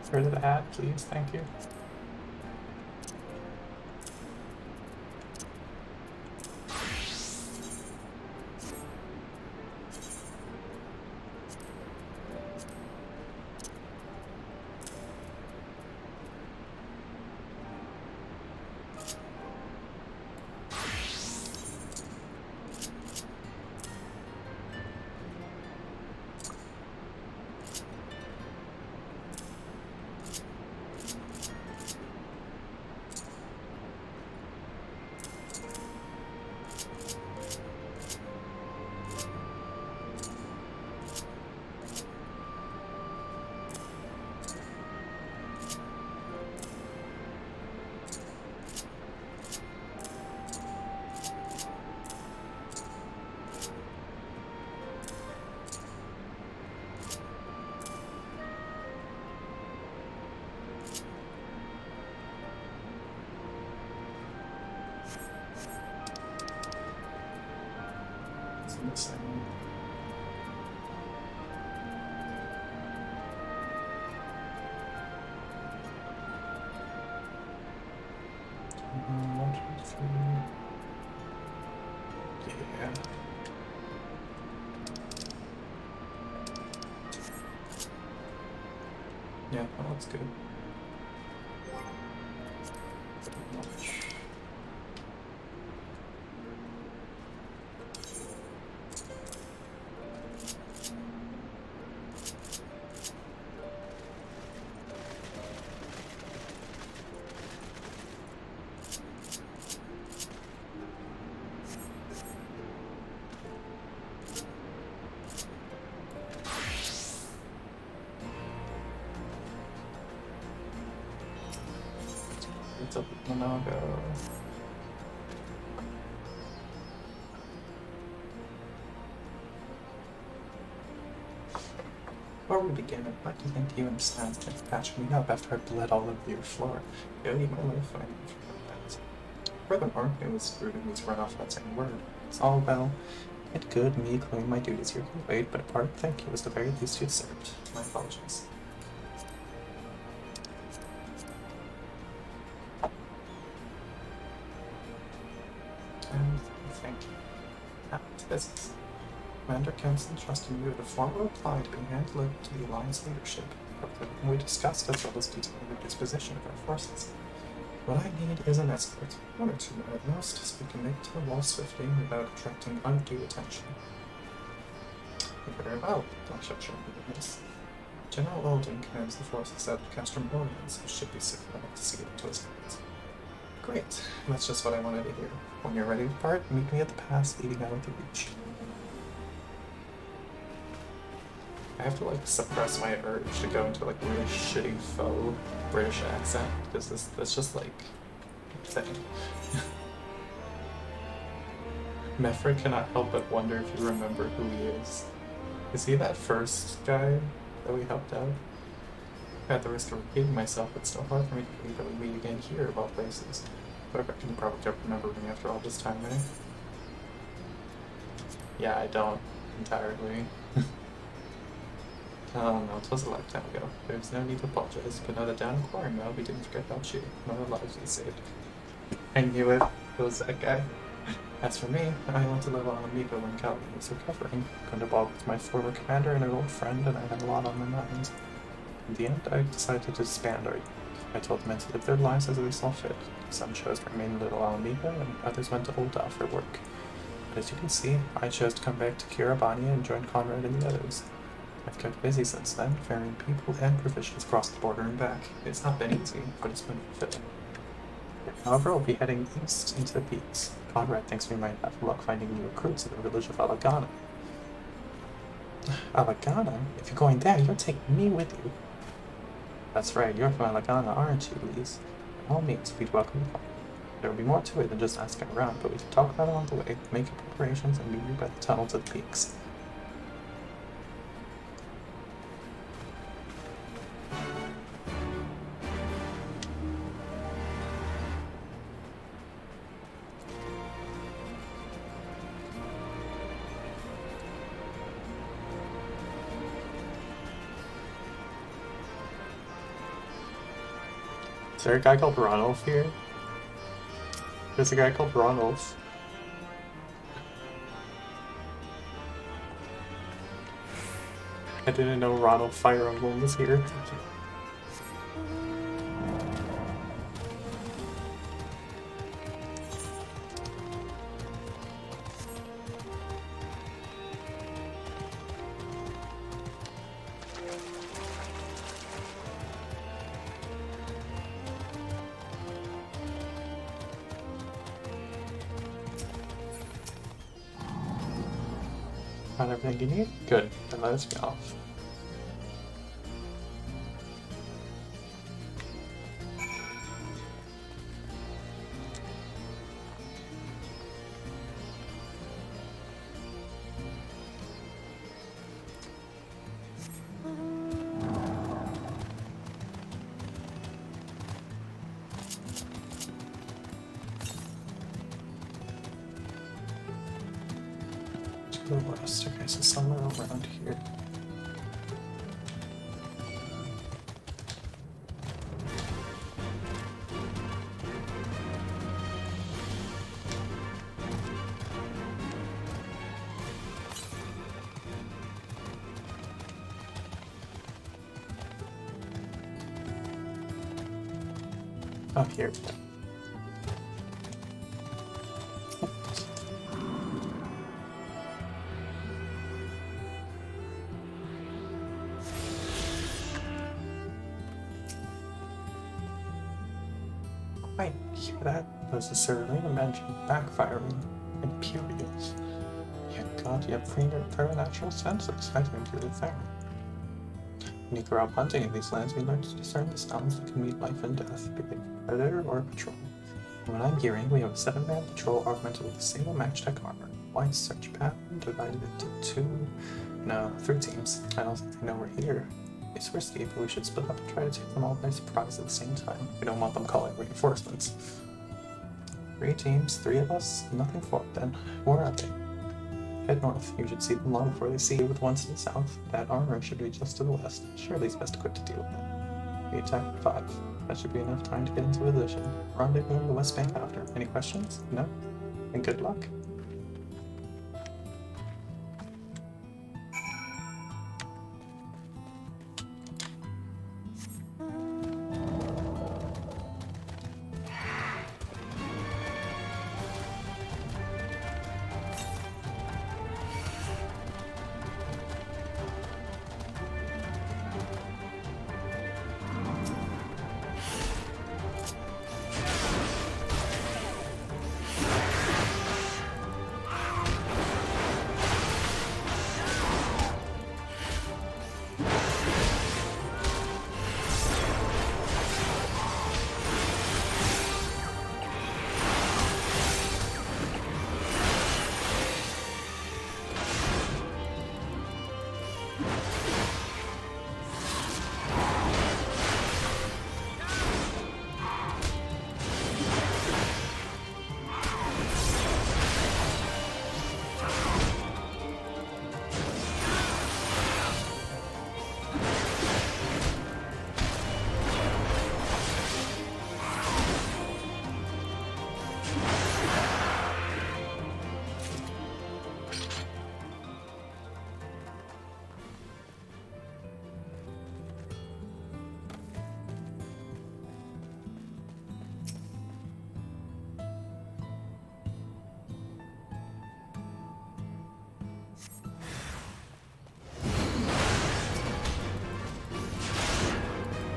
Get rid of the hat, please, thank you. Missing. One, two, three. Yeah. Yeah, that looks good. Pretty much. It's up with Monago. Before we begin, I'd like to thank you and Sans for patching me up after I bled all over your floor. You owe my life, I never forgot that. Furthermore, it was rude of me to run off without saying a word. It's all well and good, me claiming my duties here can wait, but a part thank you was the very least you deserved. My apologies. And thank you. Now to business. Commander Kempson trusted me with a formal reply to be hand-delivered to the Alliance leadership. We discussed as well as detailing the disposition of our forces. What I need is an escort, 1 or 2 men at most, so we can make it to the wall swiftly without attracting undue attention. Very well, I shall show you this. General Alden commands the forces at Castromorians, who should be sick enough to see it to his hands. Great, that's just what I wanted to hear. When you're ready to depart, meet me at the pass leading out of the Reach. I have to like suppress my urge to go into like really shitty faux British accent because that's just like a thing. Meffred cannot help but wonder if you remember who he is. Is he that first guy that we helped out? At the risk of repeating myself, it's still hard for me to believe that we meet again here of all places. But I can probably don't remember me after all this time, eh? Yeah, I don't entirely. Oh no, it was a lifetime ago. There's no need to apologize, but know that down in Quarrymill, we didn't forget about you. None of the lives we saved. I knew it. It was that guy. As for me, I went to live on Amigo when Calvin was recovering. Gundabald was my former commander and an old friend, and I had a lot on my mind. In the end, I decided to disband our unit. I told the men to live their lives as they saw fit. Some chose to remain in Little Alameda, and others went to Old Al for work. But as you can see, I chose to come back to Kiribania and join Conrad and the others. I've kept busy since then, ferrying people and provisions across the border and back. It's not been easy, but it's been fulfilling. However, I'll be heading east into the peaks. Conrad thinks we might have luck finding new recruits in the village of Alagana. Alagana? If you're going there, you'll take me with you. That's right, you're from Alagana, aren't you, Lise? By all means, we'd welcome you. There will be more to it than just asking around, but we can talk about it along the way, make your preparations, and meet you by the tunnel to the peaks. Is there a guy called Ronald here? There's a guy called Ronald. I didn't know Ronald Fire Emblem was here. Found everything you need? Good, then let us be off. To the west, okay, so somewhere around here. Up here. Wait, hear that? There's a Serena mansion backfiring. Imperials. Yet God, you have preternatural senses. I think you're there. When you grow up hunting in these lands, you learn to discern the sounds that can mean life and death, be they predator or patrol. From what I'm hearing, we have a 7-man patrol augmented with a single match-tech armor. Wide search pattern divided into 3 teams. I don't think they know we're here. It's risky, but we should split up and try to take them all by surprise at the same time. We don't want them calling reinforcements. 3 teams, 3 of us, nothing for it then. Where are they? Head north. You should see them long before they see you with the ones to the south. That armor should be just to the west. Surely it's best equipped to deal with it. We attack at 5. That should be enough time to get into position. Rendezvous in the West Bank after. Any questions? No? And good luck.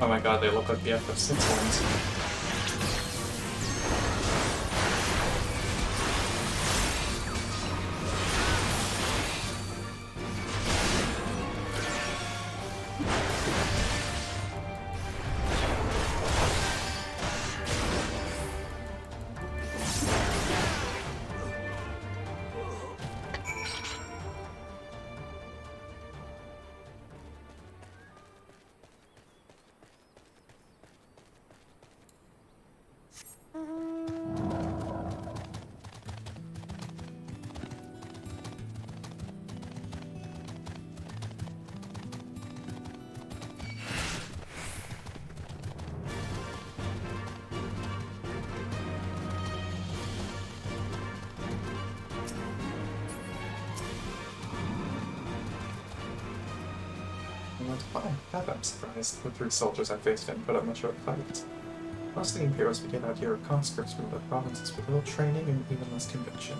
Oh my god, they look like the FF6 ones. and went to fine. That I'm surprised. The 3 soldiers I faced didn't put up much of a fight. Most of the Imperials we get out here are conscripts from other provinces with little training and even less conviction.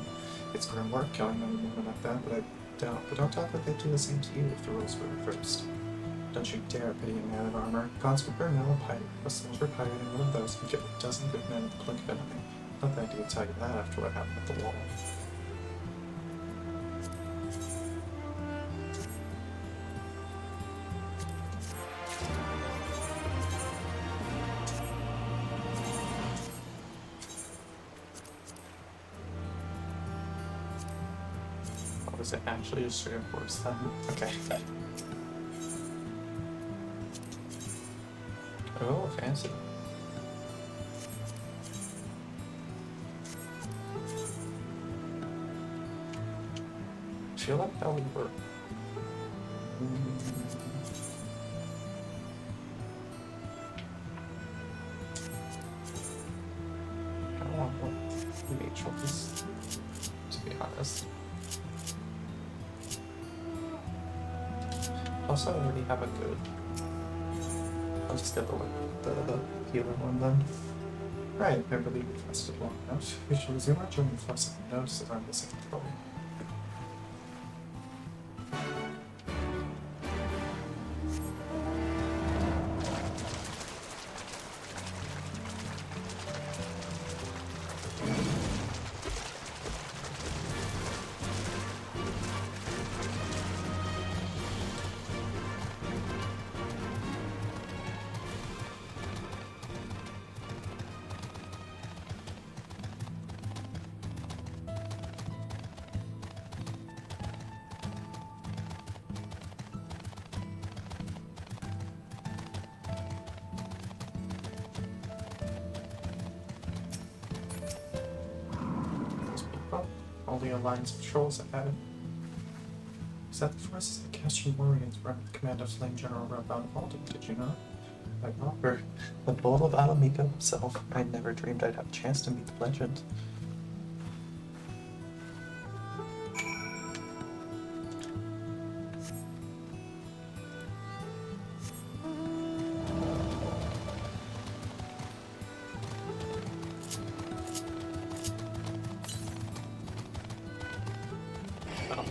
It's grim work killing men and women like that, but don't doubt that they'd do the same to you if the rules were reversed. Don't you dare pity a man in armor. Conscript or no, a soldier pirating one of those can kill a dozen good men with a blink of an eye. Not that I do tell you that after what happened at the wall. What was it actually just reinforce them? Okay. Oh, fancy. I feel like that would work. I don't want one choice, to be honest. Also, I already have a good. I'll just get the healer one then. Right, I believe we've rested long enough. We should resume our journey before someone notices our missing control. Only a lines of patrols ahead. Is that the forces that Castrian warriors were under the command of slain General Rabban Valden, did you know? By Robert, the bull of Alamico himself. I never dreamed I'd have a chance to meet the legend.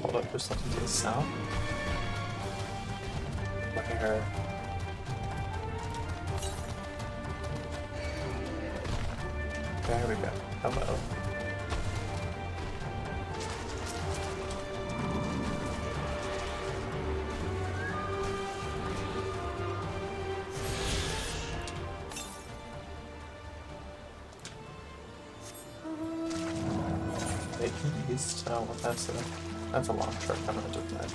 Hold up, just looking to the south. Look at her. There we go. Hello. East. Oh, well, that's a long trip. I'm gonna do that.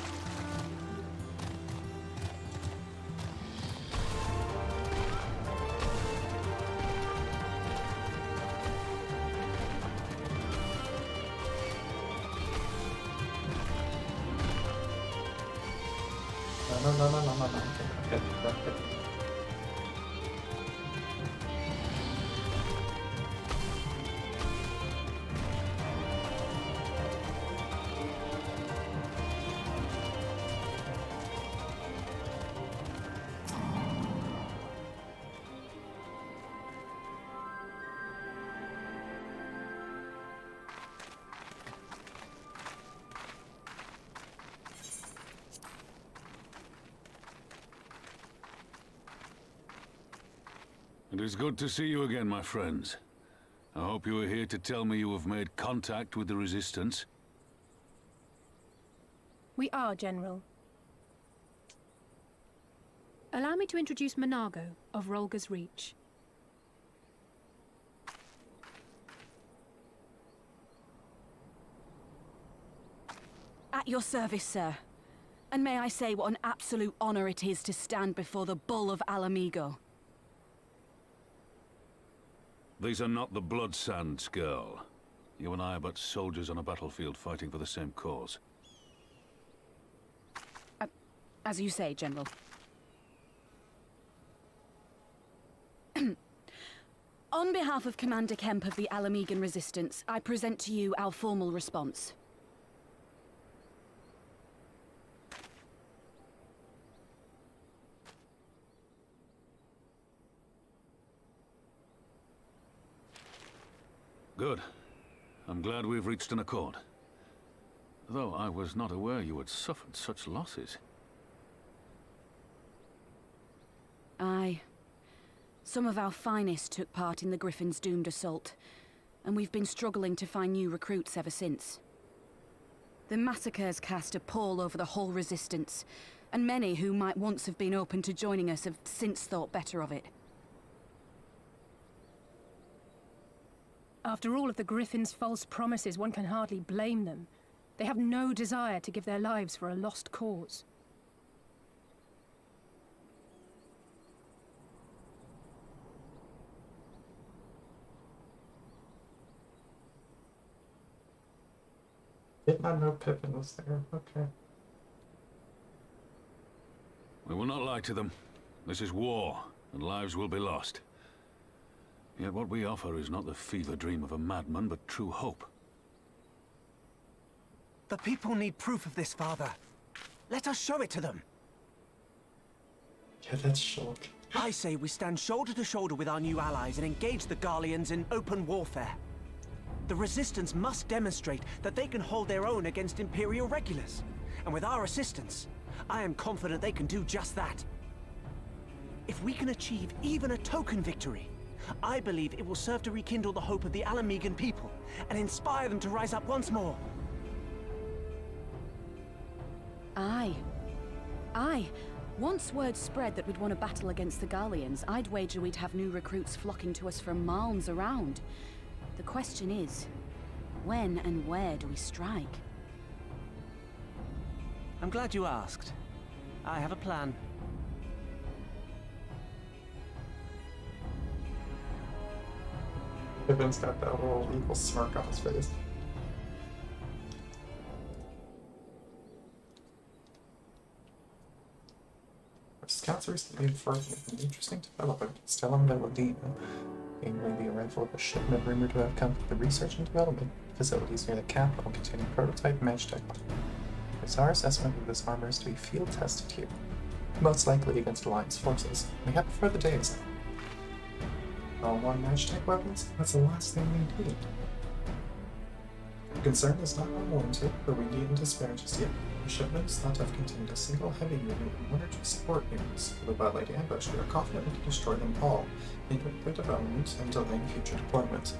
No. Okay. It is good to see you again, my friends. I hope you are here to tell me you have made contact with the Resistance. We are, General. Allow me to introduce Monago of Rolga's Reach. At your service, sir. And may I say what an absolute honor it is to stand before the Bull of Alamigo. These are not the Blood Sands, girl. You and I are but soldiers on a battlefield fighting for the same cause. As you say, General. On behalf of Commander Kemp of the Alamigan Resistance, I present to you our formal response. Good. I'm glad we've reached an accord. Though I was not aware you had suffered such losses. Aye. Some of our finest took part in the Griffin's doomed assault, and we've been struggling to find new recruits ever since. The massacres cast a pall over the whole Resistance, and many who might once have been open to joining us have since thought better of it. After all of the Griffin's false promises, one can hardly blame them. They have no desire to give their lives for a lost cause. Did not know Pippin was there. Okay. We will not lie to them. This is war, and lives will be lost. Yet what we offer is not the fever dream of a madman, but true hope. The people need proof of this, Father. Let us show it to them. Yeah, that's short. I say we stand shoulder to shoulder with our new allies and engage the Garleans in open warfare. The Resistance must demonstrate that they can hold their own against Imperial regulars. And with our assistance, I am confident they can do just that. If we can achieve even a token victory, I believe it will serve to rekindle the hope of the Alamegan people and inspire them to rise up once more. Aye. Aye. Once word spread that we'd won a battle against the Garleans, I'd wager we'd have new recruits flocking to us from Malms around. The question is, when and where do we strike? I'm glad you asked. I have a plan. Pippin's got that little evil smirk on his face. Our scouts recently inferred an interesting development. Stellum Velodina, namely the arrival of a shipment rumored to have come from the research and development facilities near the capital containing prototype Magtech. It's our assessment that this armor is to be field tested here, most likely against Alliance forces. We have before the day is out. All one Magtech weapons? That's the last thing we need. The concern is not unwarranted, but we needn't despair just yet. The shipment is thought to have contained a single heavy unit and one or two support units. With a well-laid ambush, we are confident we can destroy them all, hindering their development and delaying future deployment.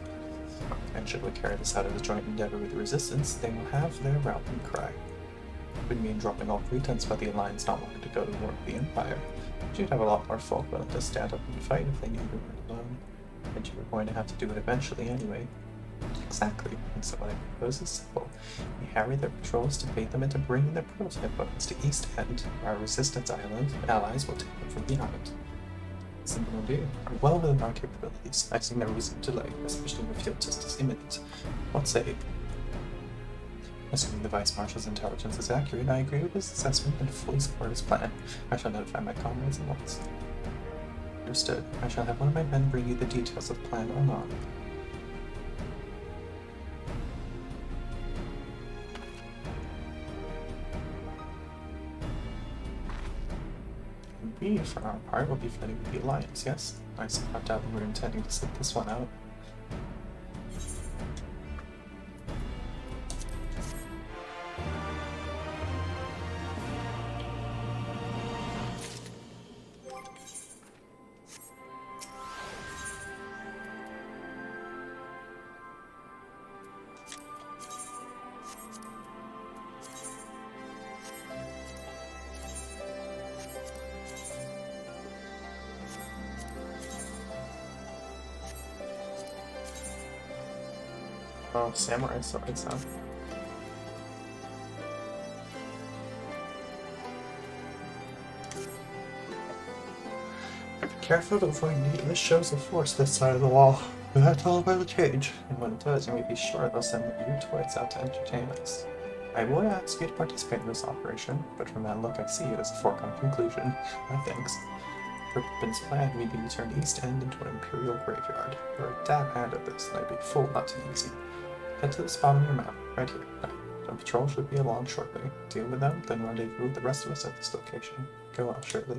And should we carry this out as a joint endeavor with the Resistance, they will have their rallying cry. It would mean dropping all pretense about the Alliance not wanting to go to war with the Empire. But you'd have a lot more folk willing to stand up and fight if they knew you were alone. And you were going to have to do it eventually anyway. Exactly, and so what I propose is simple. We harry their patrols to bait them into bringing their prototype weapons to East End, where our Resistance allies will take them from beyond. Simple idea. We're well within our capabilities. I see no reason to delay, especially when field test is imminent. What say? Assuming the Vice Marshal's intelligence is accurate, I agree with his assessment and fully support his plan. I shall notify my comrades at once. Understood. I shall have one of my men bring you the details of the plan anon. We, for our part, will be fighting with the Alliance, yes? I don't doubt we were intending to sit this one out. Oh, samurai swords, huh? Be careful to avoid needless shows of force this side of the wall. That's all about to change. And when it does, you may be sure they'll send new toys out to entertain us. I would ask you to participate in this operation, but from that look I see it as a foregone conclusion. My thanks. For Pippin's plan, we'd be turned East End into an Imperial graveyard. We're a dab hand at this, and I'd be full not too easy. Head to the spot on your map, right here. The patrol should be along shortly. Deal with them, then rendezvous with the rest of us at this location. Go on shortly.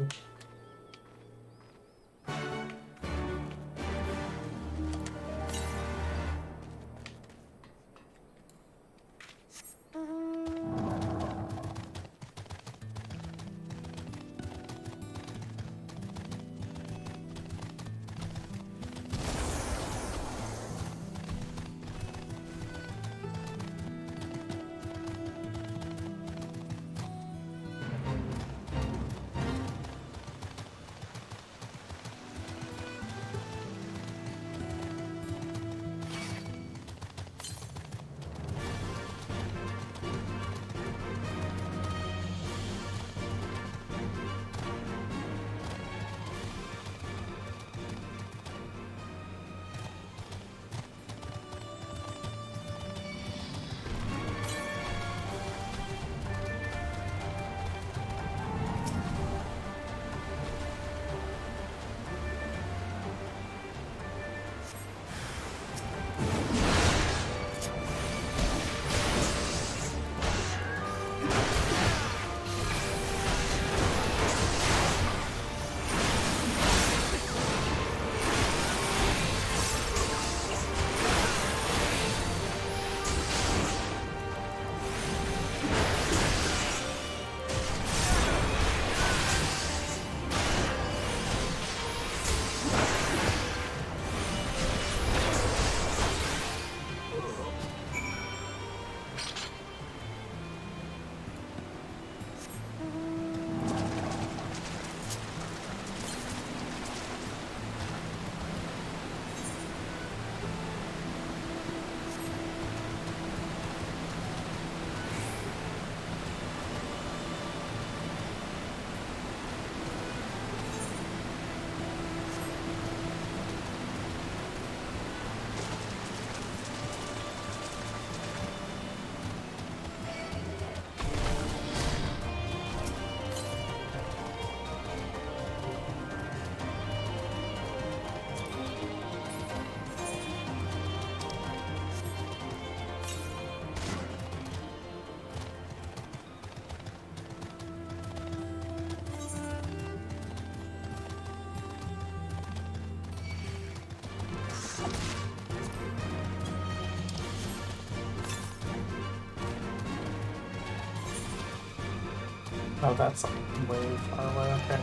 Oh, that's like way far away, okay.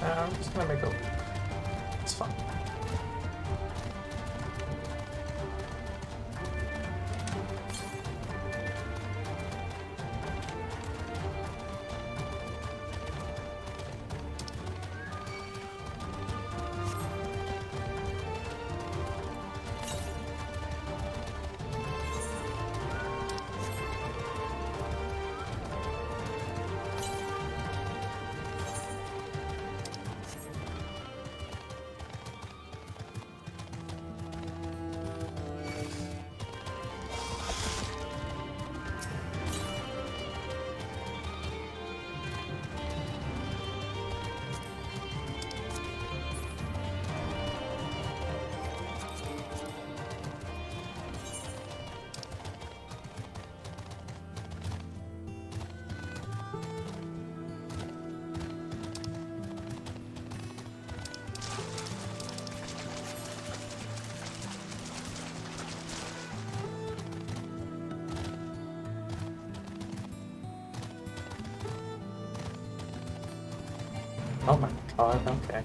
I'm just gonna make a... It's fine. Oh my god, okay.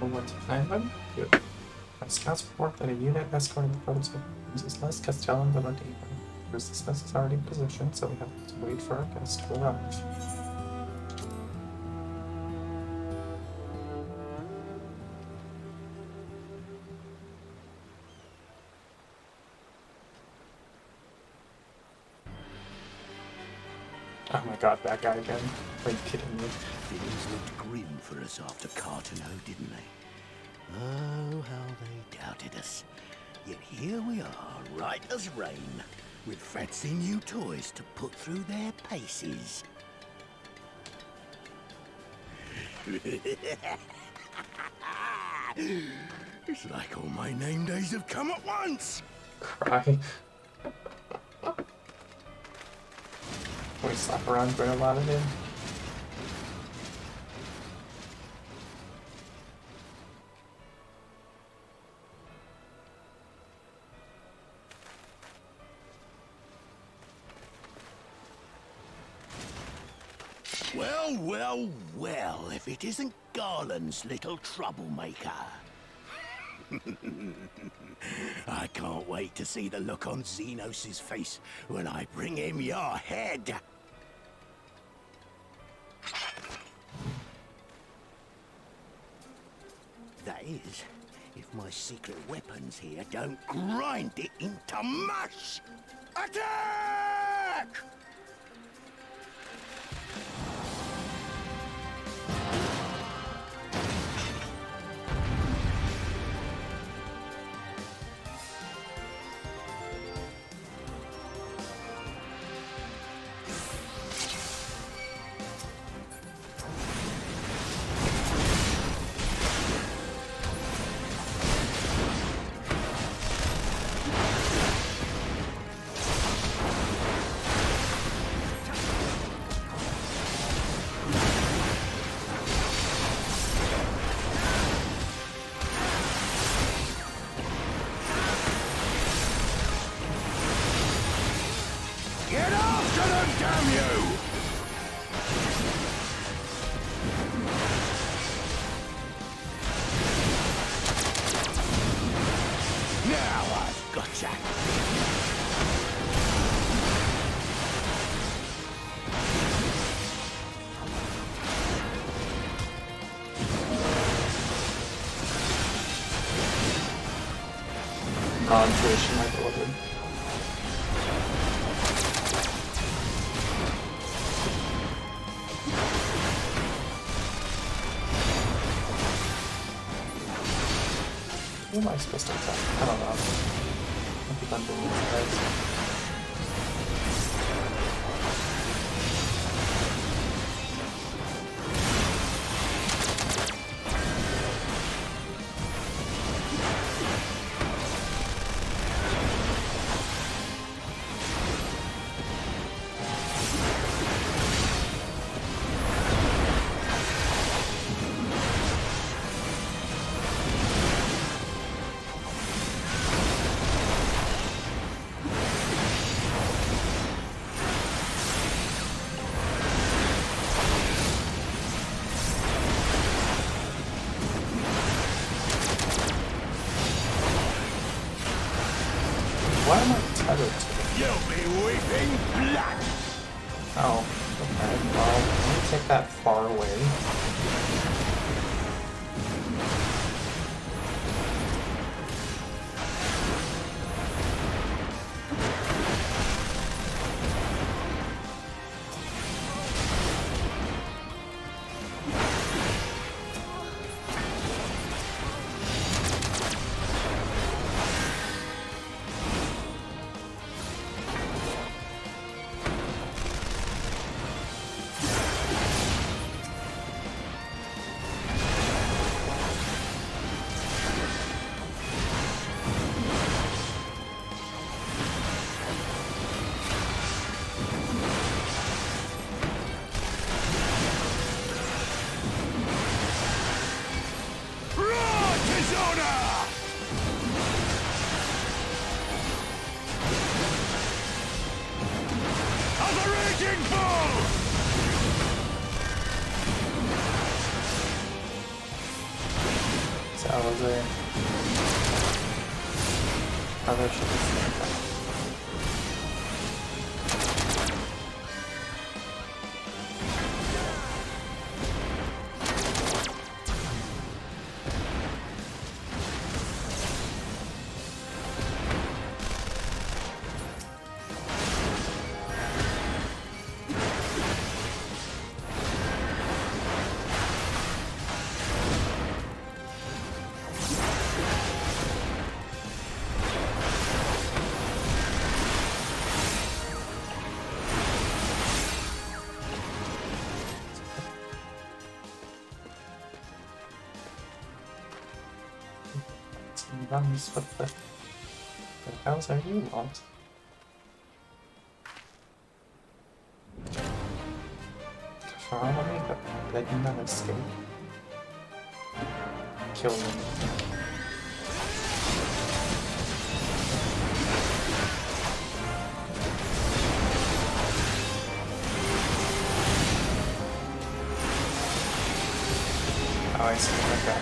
Well, what's behind Good. My scouts report that a unit escorting the prototype uses less Castellan than Ladino. There's dispenses already in position, so we have to wait for our guests to arrive. Oh my god, that guy again. Are you kidding me? Things looked grim for us after Cartano, didn't they? Oh, how they doubted us. Yet here we are, right as rain, with fancy new toys to put through their paces. It's like all my name days have come at once! Cry. We slap around quite a lot of him. Well, well, well, if it isn't Garland's little troublemaker. I can't wait to see the look on Xenos' face when I bring him your head. That is, if my secret weapons here don't grind it into mush! Attack! Get after them, damn you! Now I've gotcha! Non-tradition, my beloved. Who am I supposed to attack? I don't know. I think I'm doing these guys. Why am I tethered to it? You'll be weeping blood! Oh, okay. Well, let me take that far away. Other ship is nearby. Runs, what the hells are you lot? Follow me, but let me not escape. Kill me. Oh, I see. Okay.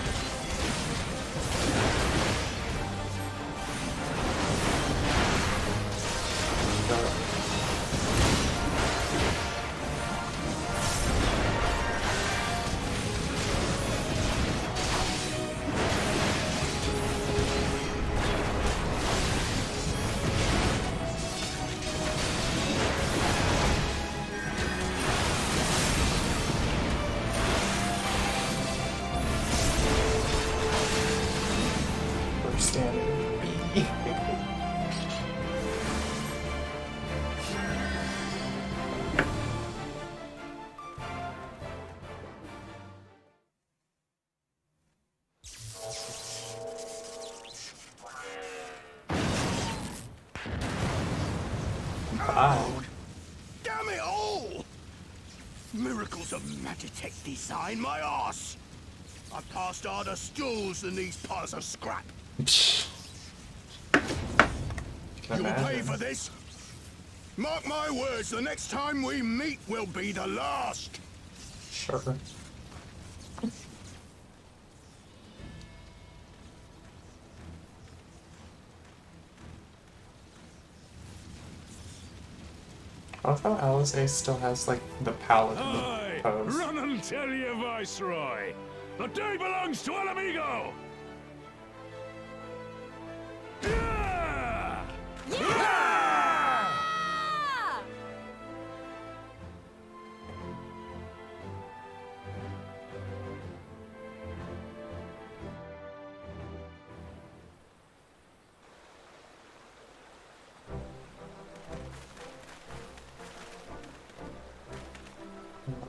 Damn it all! Miracles of Magitech design, my arse! I've passed harder stools than these piles of scrap. You'll pay for this. Mark my words, the next time we meet will be the last. Sure. I love how Alizé still has, like, the paladin pose. Run and tell your viceroy! The day belongs to El Amigo! Yeah! Yeah!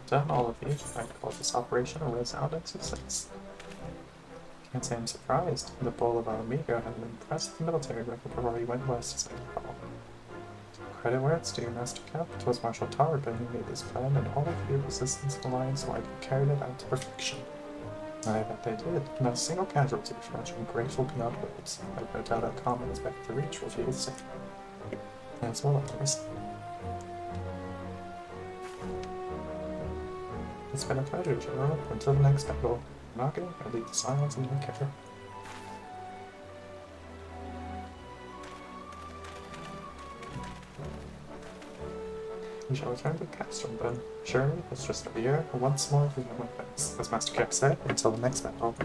Done all of these. I call this operation a resounding success. Can't say I'm surprised. The bull of our amigo had an impressive military record before he went west, as I recall. Credit where it's due, Master Cap. 'Twas Marshal Tarpon who made this plan, and all of your resistance alliance like carried it out to perfection. I bet they did. Not a single casualty, French, and grateful beyond words. I've no doubt our common is back to reach will feel safe. As well, of course. It's been a pleasure, General. Until the next battle, knocking, I leave the silence in your care. We shall return to the Castrum then. Surely, it's just a year, and once more we have weapons, as Master Kip said, until the next battle.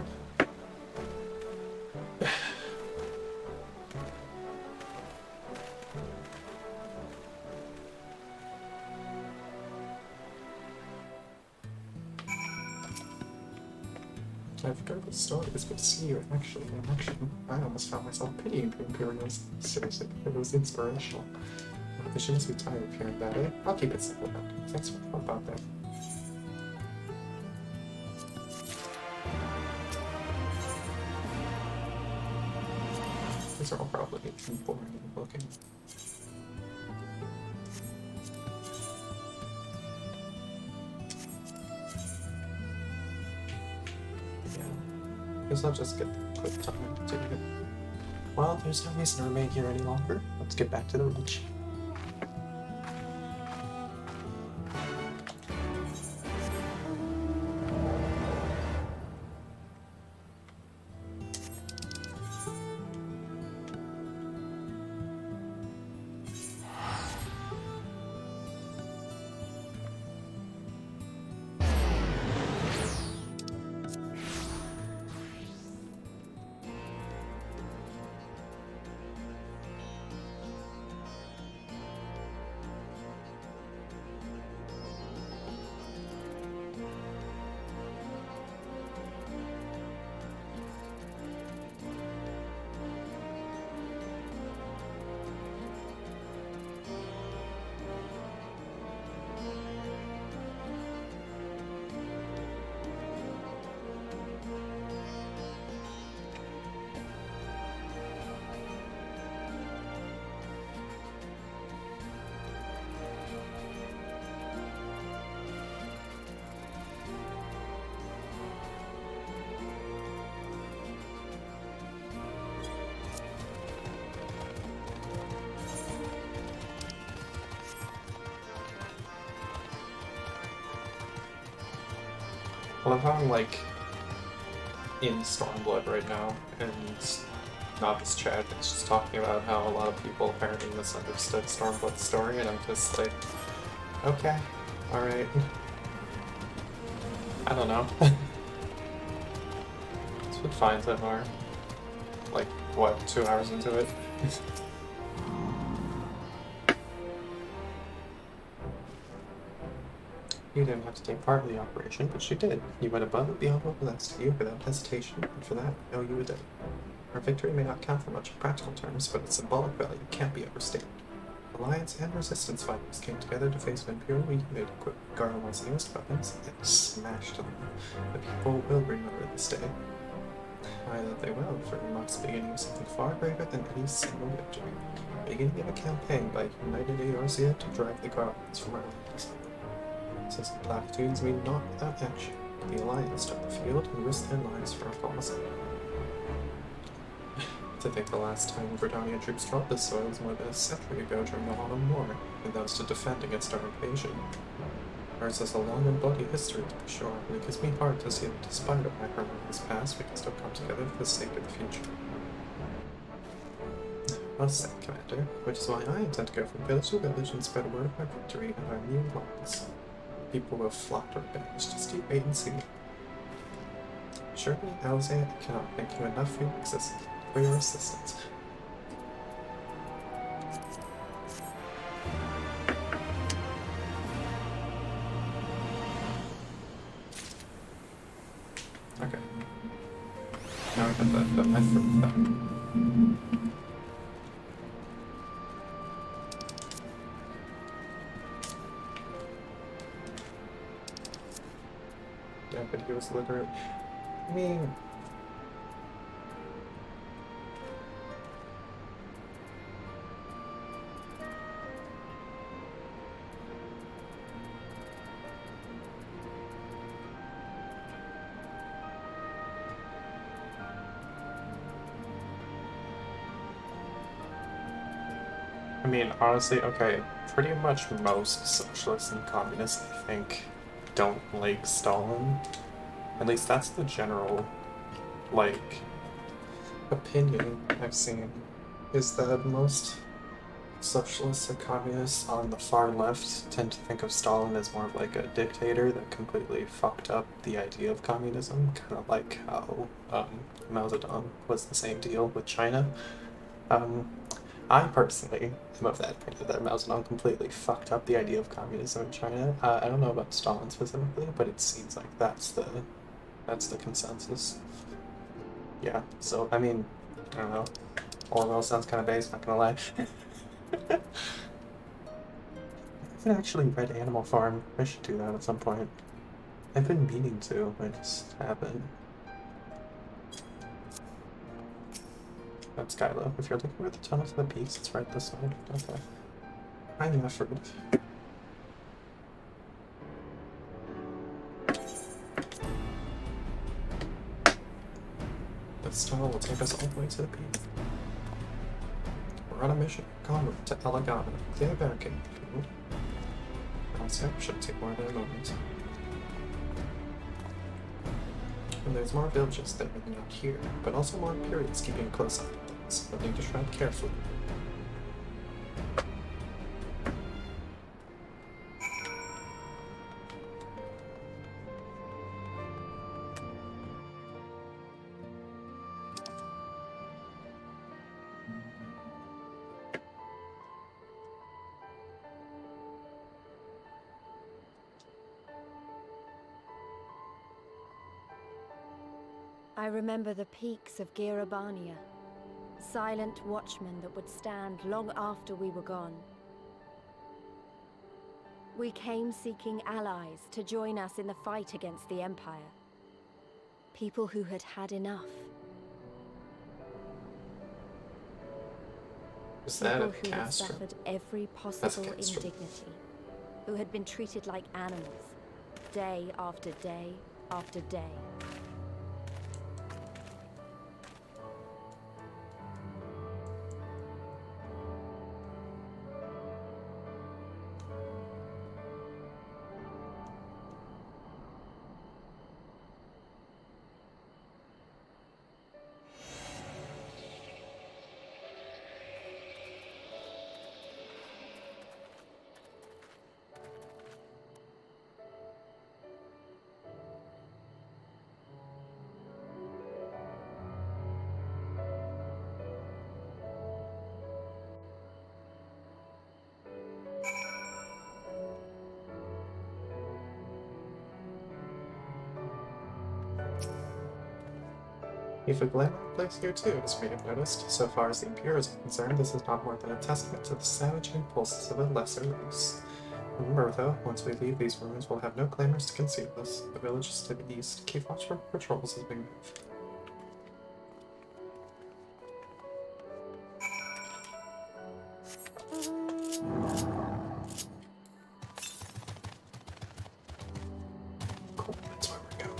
I forgot the story. It's good to see you actually in action. I almost found myself pitying the Imperials. Seriously, it was inspirational. They should just be tired of hearing that, eh? I'll keep it simple about it. Thanks for the help out there. These are all probably boring looking. Guess I'll just get the quick time to do it. Well, there's no reason to remain here any longer. Let's get back to the Reach. I love how I'm like in Stormblood right now, and not this chat, it's just talking about how a lot of people apparently misunderstood Stormblood's story, and I'm just like, okay, alright. I don't know. It's been fine so far. Like, what, 2 hours into it? You didn't have to take part in the operation, but you did. You went above and beyond what was asked of you without hesitation, and for that, I owe you a debt. Our victory may not count for much in practical terms, but its symbolic value can't be overstated. Alliance and Resistance fighters came together to face an Imperial unit equipped with Garlemald's newest weapons and smashed them. The people will remember this day. I that they will, for it marks the beginning of something far greater than any single victory. The beginning of a campaign by United Eorzea to drive the Garlands from our lands. Since the platitudes mean naught without action, the Alliance took the field and risked their lives for our cause. To think the last time Britannia troops trod this soil was more than a century ago during the Autumn War, and that was to defend against our invasion. Ours is a long and bloody history, to be sure, and it gives me heart to see that despite our acrimonious past, we can still come together for the sake of the future. Well said, Commander, which is why I intend to go from village to village and spread word of our victory and our new alliance. People will flock to our banners, just you wait and see. Surely, Eorzea, I cannot thank you enough for your assistance. Okay. Now I got that, but I forgot that. Yeah, but he was literally... I mean... honestly, okay, pretty much most socialists and communists, I think, don't like Stalin. At least that's the general, like, opinion I've seen, is that most socialists and communists on the far left tend to think of Stalin as more of like a dictator that completely fucked up the idea of communism, kind of like how Mao Zedong was the same deal with China. I personally am of that opinion that Mao Zedong completely fucked up the idea of communism in China. I don't know about Stalin specifically, but it seems like that's the consensus. Yeah, so I mean, I don't know. Orwell sounds kind of base, not gonna lie. I haven't actually read Animal Farm. I should do that at some point. I've been meaning to, I just haven't. That's Skylo. If you're looking for the tunnel to the peaks, it's right this way. Okay. I'm effort. This tunnel will take us all the way to the peak. We're on a mission. Convoy to Elegana. Clear barricade. Cool. Concept should take more than a moment. And there's more villages that are not here, but also more periods keeping a close eye on things, but need to tread carefully. I remember the peaks of Girabania, silent watchmen that would stand long after we were gone. We came seeking allies to join us in the fight against the Empire. People who had had enough. Is that People a who had Castro? suffered every possible indignity, who had been treated like animals, day after day after day. If a glamour place here too, as we have noticed, so far as the Imperials are concerned, this is not more than a testament to the savage impulses of a lesser race. Remember though, once we leave these ruins, we'll have no claimers to conceal us. The villages to the east keep watch for patrols as we move. Cool, that's where we're going.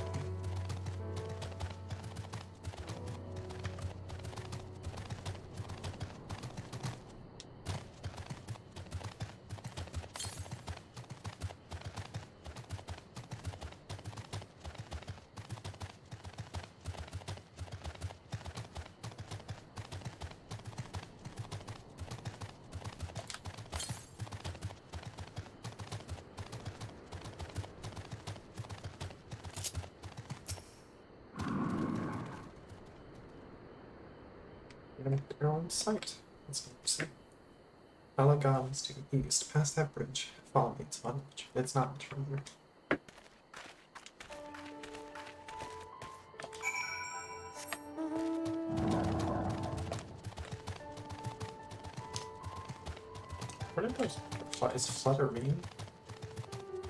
You're on sight. That's what I'm saying. Elegana is to the east, past that bridge. Follow me, it's not much. It's not much from here. What are those butterflies? Flutterine?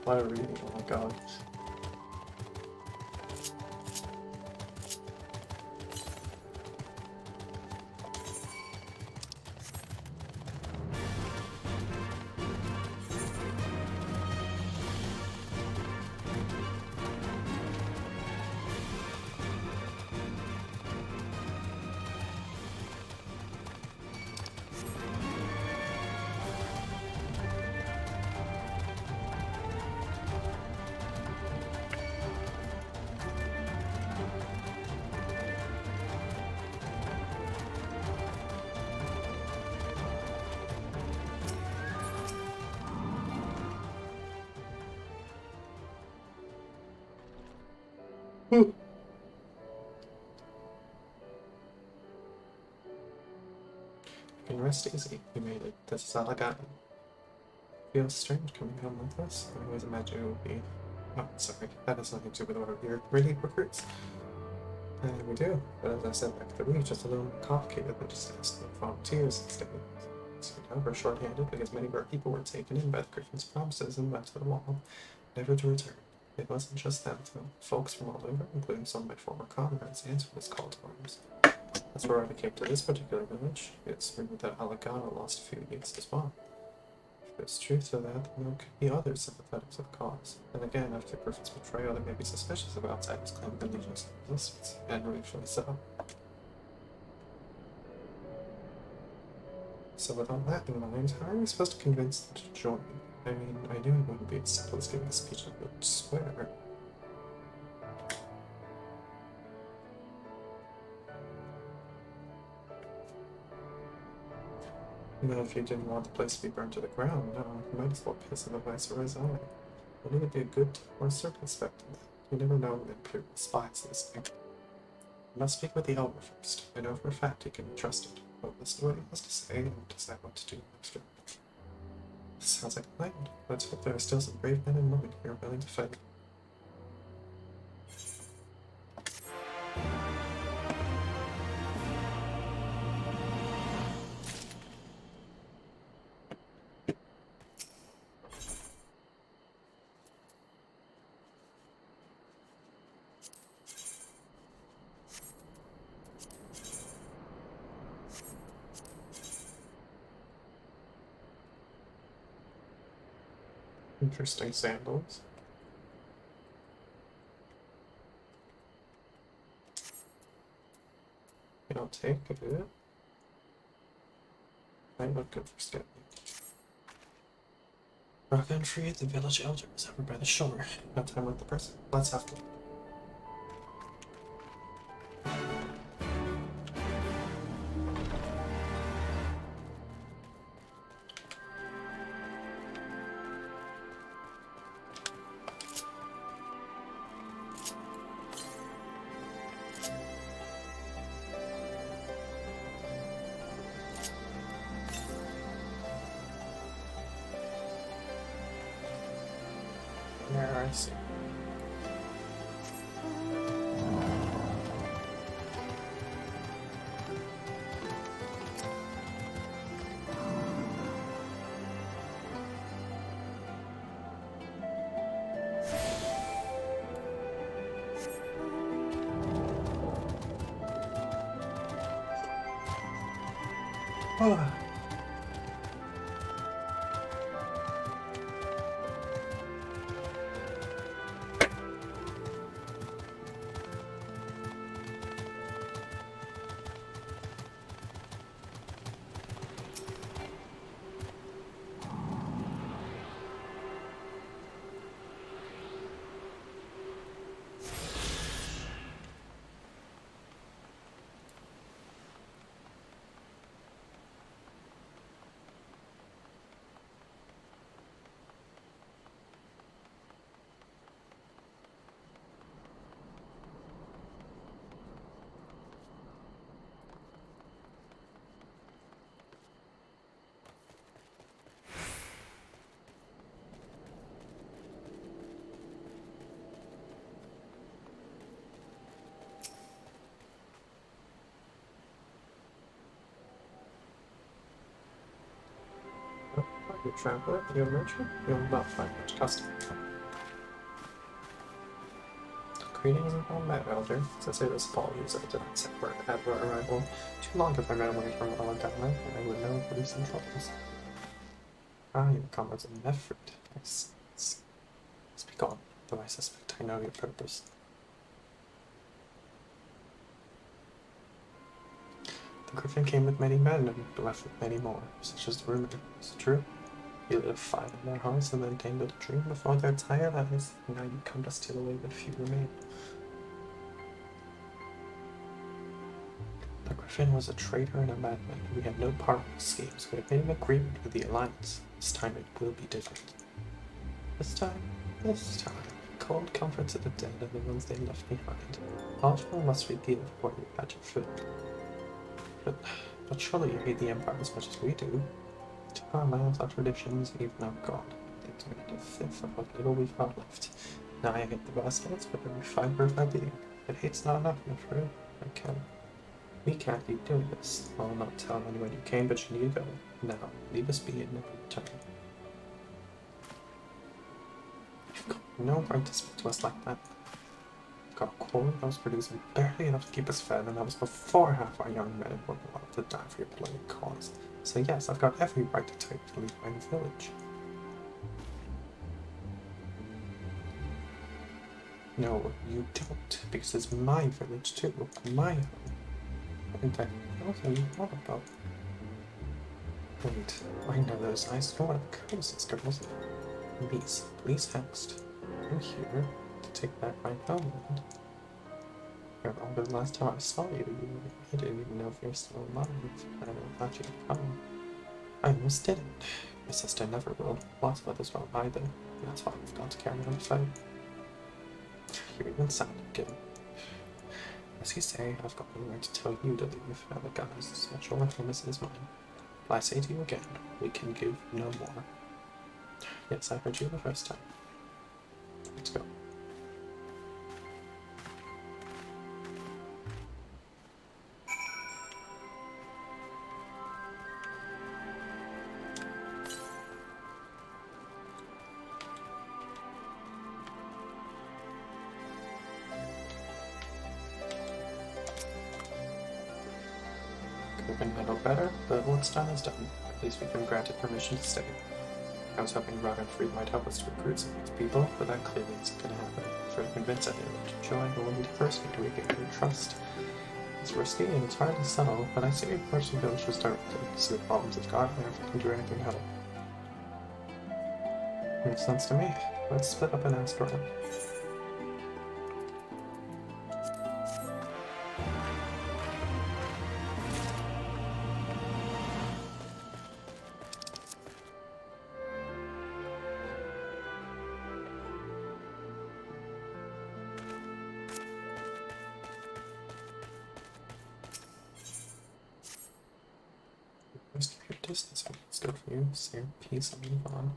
Flutterine, oh my god. can rest easy. You made it. This is all I got. Feels strange coming home like this. I always imagined it would be... Oh, sorry. That has nothing to do with one of your really recruits. We do, but as I said back, the reach is a little more complicated than just asking volunteers instead. So, we're short-handed because many of our people were taken in by the Griffin's promises and went to the wall, never to return. It wasn't just them, though. Folks from all over, including some of my former comrades, answered this call to arms. That's where I came to this particular village. It's rumored that Alagana lost a few units as well. If there's truth to that, then there could be others sympathetic to the cause. And again, after Griffin's betrayal, they may be suspicious of outsiders claiming allegiance to resistance, and rightfully so. So with all that in mind, how are we supposed to convince them to join? I mean, I knew it wouldn't be as simple as giving a speech on the square. But if you didn't want the place to be burned to the ground, no, you might as well piss in the viceroy's eye. But it would be a good or circumspect. You never know when Imperial spies listening. You must speak with the Elder first. I know for a fact he can be trusted. But listen to what he has to say and decide what to do after. Sounds like a plan. Let's hope there are still some brave men and women here willing to fight. Interesting sandals. I'll take it. I'm not good for stepping. Rock entry at the village elder is over by the shore. No time like the present. Let's have to. Yeah, I see. Oh. You traveler, you a merchant, you will not find much custom. Greetings and all met, elder. Since it was apologies, I did not set word at our arrival. Too long if I ran away from Alagana, and I would know it would be some troubles. Ah, your comrades of Nefrit. Speak on, though I suspect I know your purpose. The Griffin came with many men and left with many more, such as the rumor. Is it true? You lit a fire in their hearts and then tangled a dream before their tired eyes, and now you come to steal away what few remain. The Griffin was a traitor and a madman. We had no part in his schemes. We had made an agreement with the Alliance. This time it will be different. This time, cold comfort to the dead and the ones they left behind. All must we give what you had your food. But surely you hate the Empire as much as we do. To our lands, our traditions, even our God. Things are only a fifth of what little we've got left. Now I hate the bastards, but every fiber of my being. But hate's not enough, my friend. We can't keep doing this. I'll not tell anyone you came, but you need to go. Now, leave us be and never return. You've got no right to speak to us like that. We've got a quarry that was producing barely enough to keep us fed, and that was before half our young men were allowed to die for your bloody cause. So yes, I've got every right to tell you to leave my village. No, you don't, because it's my village too, my home. In fact, what are you on about? Wait, I know those eyes. You're one of the coolest girls. Please next. I'm here to take back my homeland. I remember the last time I saw you, I didn't even know if you're still alive. I never thought you'd come. I almost didn't. My sister never will. Lots of others won't either. That's why I've got to carry on the fight. You even sound good. As you say, I've got no right to tell you to leave. Now the gun is as much your home as it is mine. But I say to you again, we can give no more. Yes, I heard you the first time. Let's go. We can handle better, but what's done is done. At least we've been granted permission to stay. I was hoping Ragnfried might help us to recruit some of these people, but that clearly isn't going to happen. So to convince anyone to join, we'll need first to regain your trust. It's risky and it's hard to settle, but I say your person village was directed to see the problems it's got and if we can do anything to help. Makes sense to me. Let's split up and ask around. Just keep your distance. It's good for you. Save peace and move on.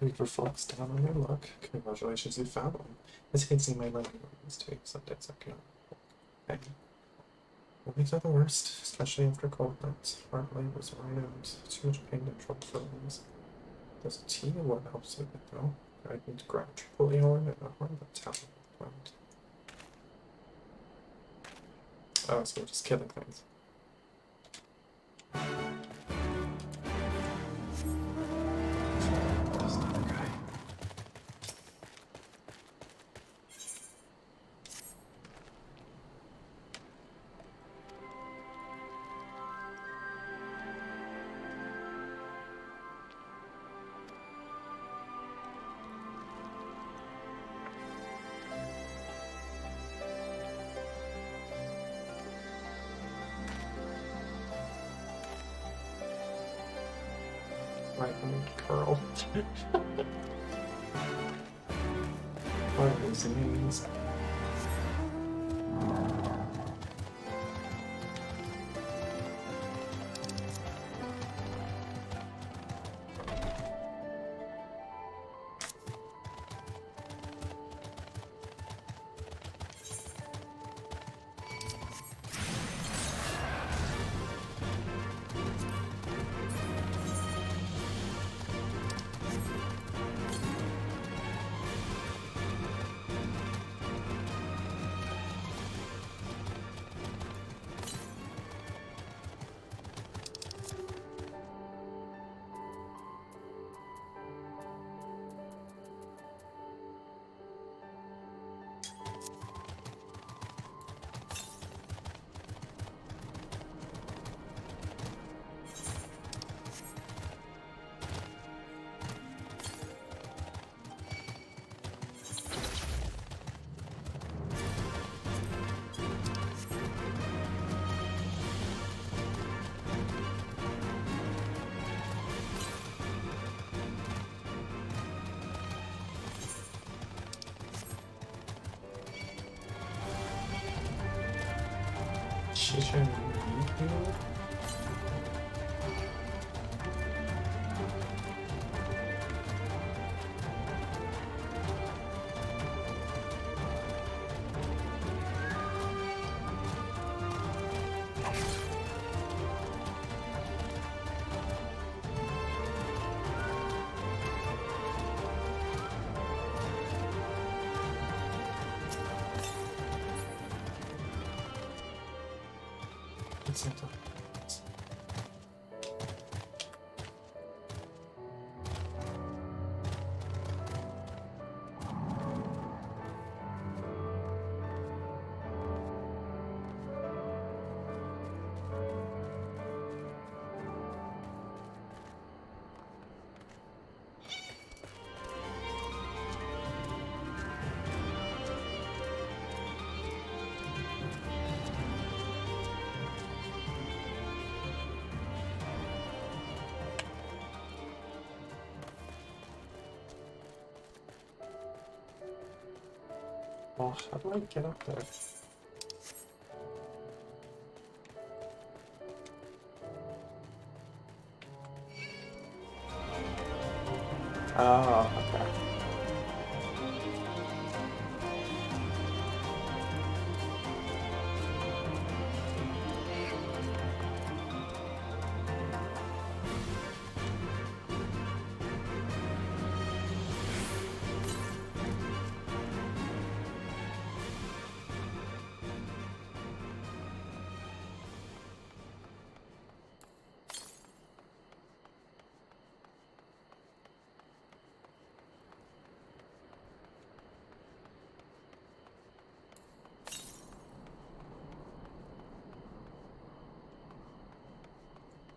It reflects down on your luck. Congratulations, you found one. This hates seeing my learning moments too. Some days I cannot work. Mornings are the worst, especially after cold nights. Hard labors are renowned. Too much pain and trouble for limbs. There's a tea what helps with it though. I need to grab a triple horn and a horn of talent. Oh, so we're just killing things. There's another guy. Right, I need to curl. What is it means? Chicken. Oh, how do I get up there? Oh, okay.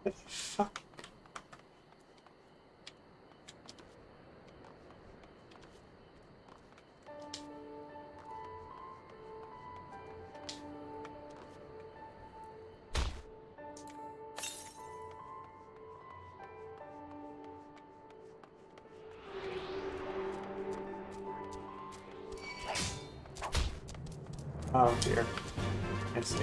What the fuck? Oh dear. I see.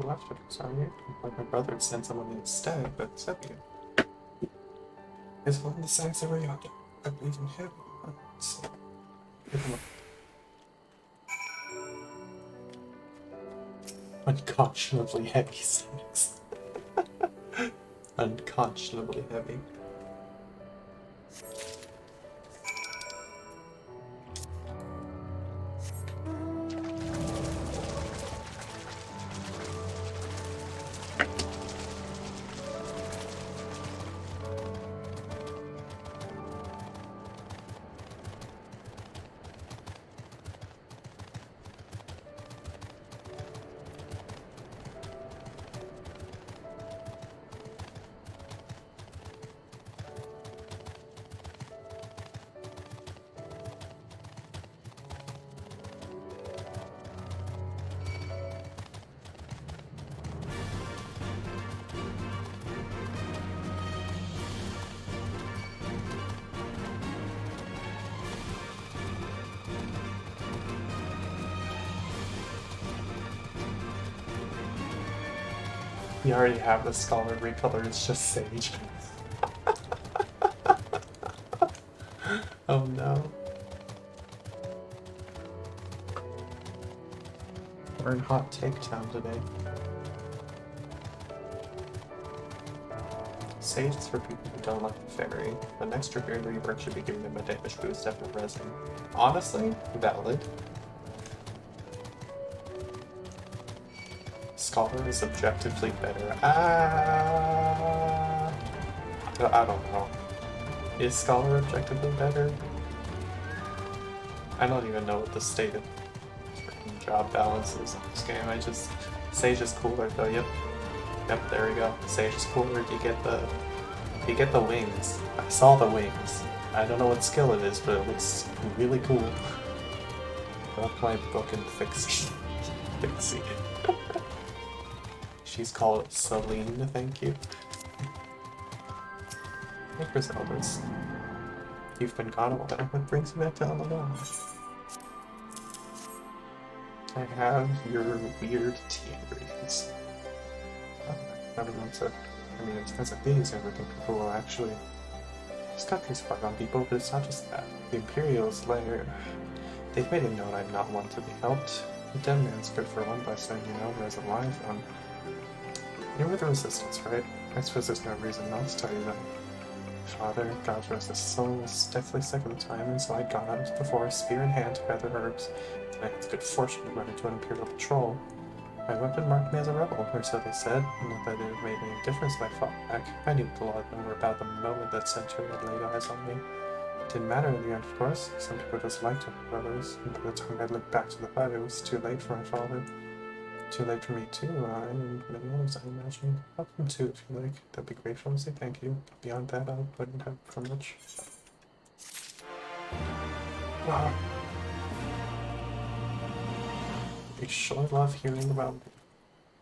who left it, sorry. Like my brother had sent someone instead, but Sepia is one of the signs of reality. I believe in him. So, unconscionably heavy snacks. Unconscionably heavy. You already have the Scholar recolor, it's just Sage. Oh no. We're in hot take town today. Sage is for people who don't like the fairy. The next Dragoon rework should be giving them a damage boost after resin. Honestly, valid. Scholar is objectively better. I don't know. Is Scholar objectively better? I don't even know what the state of freaking job balance is in this game. Sage is cooler though. Yep, there we go. Sage is cooler. You get the wings. I saw the wings. I don't know what skill it is, but it looks really cool. Both my book and Fixie. Fixie. She's called Celine, thank you. Hey, Griseldas. You've been gone a while. What brings you back to Illinois? I have your weird tea ingredients. Everyone said, I mean, it's because of these, everything people will actually. This country's hard on people, but it's not just that. The Imperials layer. They've made it known I'm not one to be helped. The dead man's good for one by sending you over as a live one. You're with the Resistance, right? I suppose there's no reason not to tell you that. Father, God rest his soul, was deathly sick at the time, and so I'd gone out before, spear in hand, to gather herbs. And I had the good fortune to run into an Imperial patrol. My weapon marked me as a rebel, or so they said, and not that it made any difference if I fought back. I knew a lot of them were about the moment that Centaur had laid eyes on me. It didn't matter in the end, of course. Some people just liked him, others, and by the time I looked back to the fight, it was too late for my father. Too late for me too, and many others, I imagine. Help them too if you like. They'll be grateful and say thank you. Beyond that, I wouldn't have for much. Wow. I sure love hearing about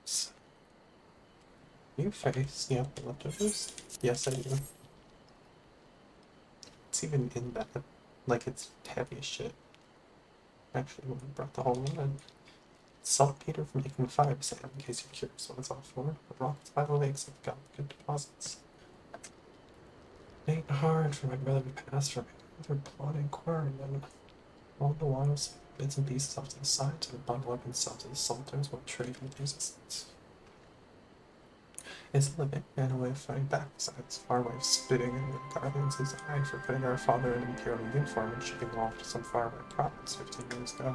this. New face, yeah, leftovers? Yes, I do. It's even in that. Like, it's heavy as shit. Actually, when I brought the whole line. Saltpeter from FFXIV, in case you're curious what it's all for. The rockets by the lakes have got good deposits. It ain't hard for my brother to pass for me. They're plotting quarry, and all the while, bits and pieces off to the side to bundle up and sell to the soldiers while trading with resistance. It's a living and a way of fighting back, besides far way of spitting in the Guardian's eye for putting our father in an Imperial uniform and shipping him off to some faraway province 15 years ago.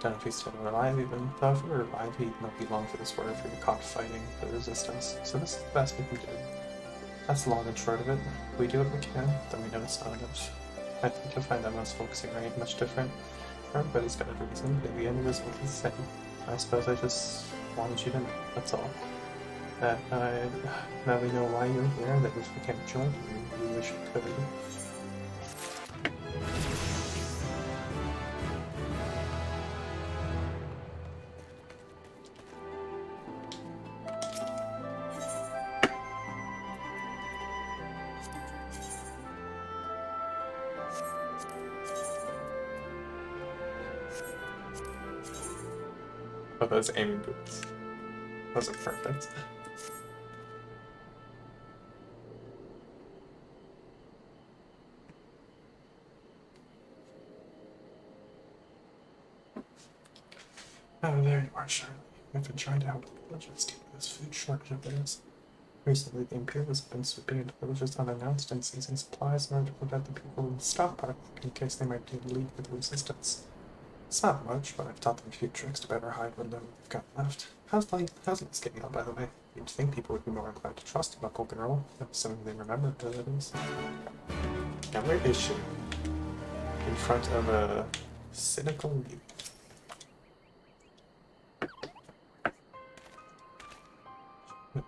Don't know if he's still alive even, though if he were alive he'd not be long for this world if he were caught fighting the resistance, so this is the best we can do. That's the long and short of it. We do what we can, though we know it's not enough. I think you'll find that most folks here ain't much different. Everybody's got a reason, but the end result is the same. I suppose I just wanted you to know, that's all. That now we know why you're here, that if we can't join you, we wish we could. Oh, those aiming boots. Wasn't perfect. Oh, there you are, Charlie. We've been trying to help the villagers deal with this food shortage of theirs. Recently, the Imperials have been sweeping into villages unannounced and seizing supplies in order to prevent the people in the stockpile in case they might need to leave with the resistance. It's not much, but I've taught them a few tricks to better hide what little we've got left. How's this getting on, by the way? You'd think people would be more inclined to trust a local girl, assuming they remember who it is. Now, where is she? In front of a cynical youth.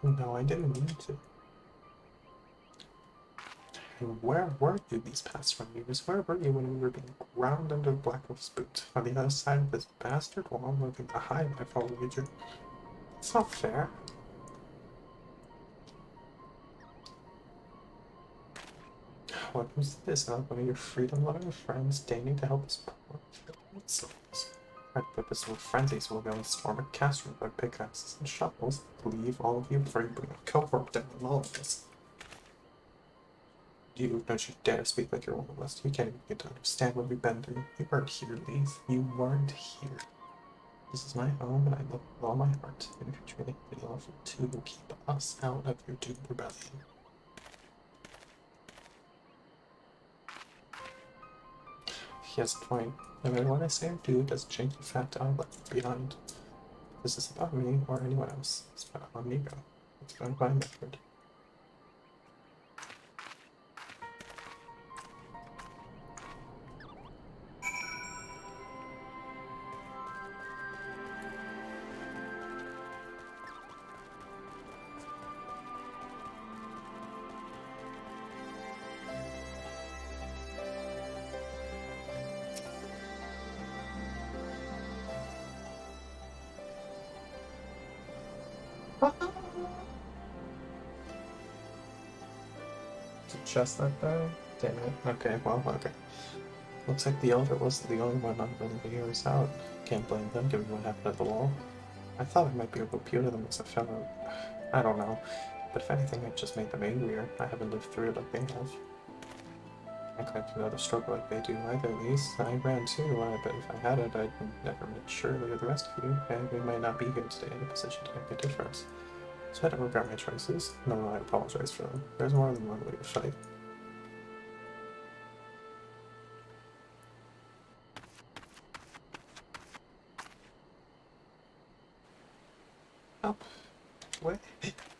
No, I didn't mean to. And where were you these past 20 years? Where were you when we were being ground under the Black Wolf's boot? On the other side of this bastard wall, moving the high rifle wager. It's not fair. What was this? Not one of your freedom-loving friends deigning to help us poor souls. Our purposeful frenzies will go and storm a castle with our pickaxes and shovels. Leave all of you before you bring a cohort down on all of us. Don't you dare speak like you're one of us. You can't even get to understand what we've been through. You weren't here, Leith. You weren't here. This is my home, and I love it with all my heart. And if you truly have any offer to keep us out of your doomed rebellion. He has a point. No matter what I say or do, it doesn't change the fact I left behind. This is about me or anyone else. It's about Amigo. It's about my method. Just that though? Damn it. Okay, well, okay. Looks like the Elder wasn't the only one unwilling to hear us out. Can't blame them given what happened at the wall. I thought I might be able to appeal to them as a fellow. I don't know. But if anything, it just made them angrier. I haven't lived through it like they have. I claim to know the struggle like they do either, at least. I ran too, but if I hadn't, I'd never met Shirley or the rest of you, and we might not be here today in a position to make a difference. So I don't regret my choices. No, I apologize for them. There's more than one way to fight. Oh, what?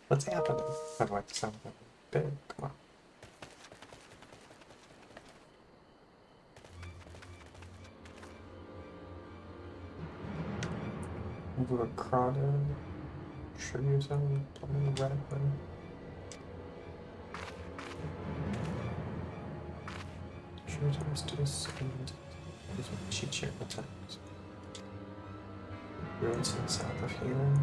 What's happening? I don't like the sound of that big. Come on. Over a crowded tribute on the red one. Tributes to the second. These are cheat sheet attacks. Ruins to the south of here.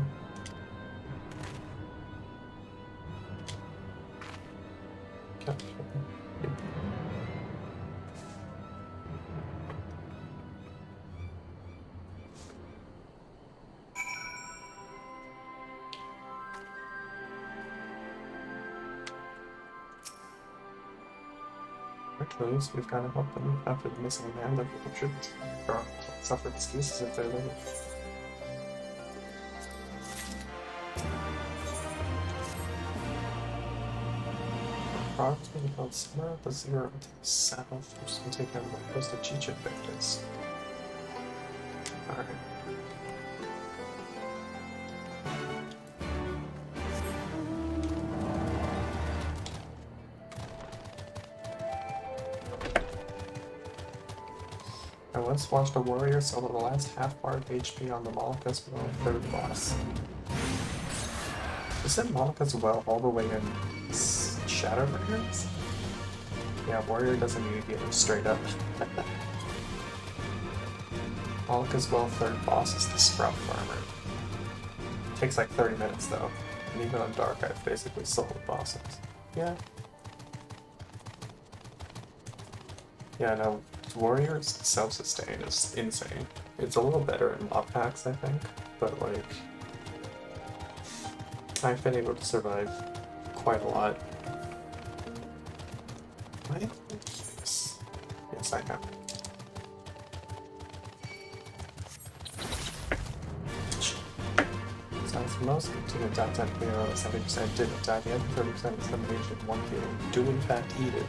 Clues, we've got to help them after the missing man that we shouldn't suffer excuses if they're late. Products being held somewhere at the zero to the south, which can take out the coast of Chichen bandits. Alright. I once watched a warrior solo the last half-bar of HP on the Malika's Well third boss. Is it Malika's Well all the way in Shadowbringers? Yeah, warrior doesn't need to get it straight up. Malika's Well third boss is the Sprout Farmer. Takes like 30 minutes though, and even on Dark I've basically soloed bosses. Yeah. Yeah, no. Warrior's self-sustain is insane. It's a little better in mod packs, I think, but like... I've been able to survive quite a lot. What? Yes, I have. Besides, most continue to attack me around 70% didn't die. The other 30% is elimination in one field. Do in fact eat it.